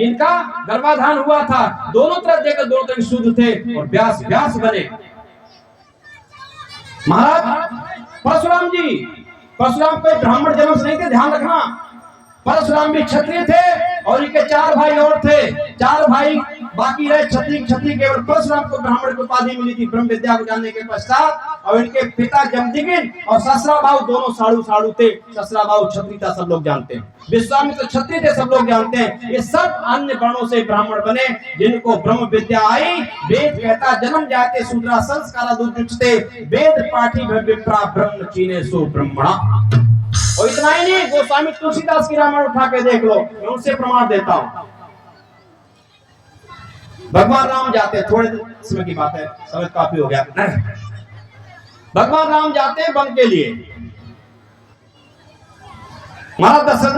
इनका गर्भाधान हुआ था। दोनों तरफ देखकर दोनों तरफ शुद्ध थे और व्यास बने। महाराज परशुराम कोई ब्राह्मण जन्म से नहीं थे, ध्यान रखना। परशुराम भी क्षत्रिय थे और इनके 4 भाई और थे। 4 भाई बाकी रहे क्षत्रिय केवल परशुराम को ब्राह्मण की उपाधि मिली थी ब्रह्म विद्या को जानने के पश्चात। और इनके पिता जमदग्नि और ससरा भाव दोनों साड़ू थे। ससरा भाव क्षत्रिय था, सब लोग जानते हैं। विश्वामित्र क्षत्रिय थे, सब लोग जानते हैं। ये सब अन्य वर्णों से ब्राह्मण बने जिनको ब्रह्म विद्या आई। वेद कहता जन्म जाते शूद्रा संस्कारा दुष्टे वेद पाठी विप्रा ब्रह्म चीने सो ब्रह्मणा। और इतना ही नहीं, गोस्वामी तुलसीदास की रामायण उठा के देख लो, मैं उनसे प्रमाण देता हूं। भगवान राम जाते, थोड़े समय की बात है, समय काफी हो गया। भगवान राम जाते वन के लिए। महाराज दशरथ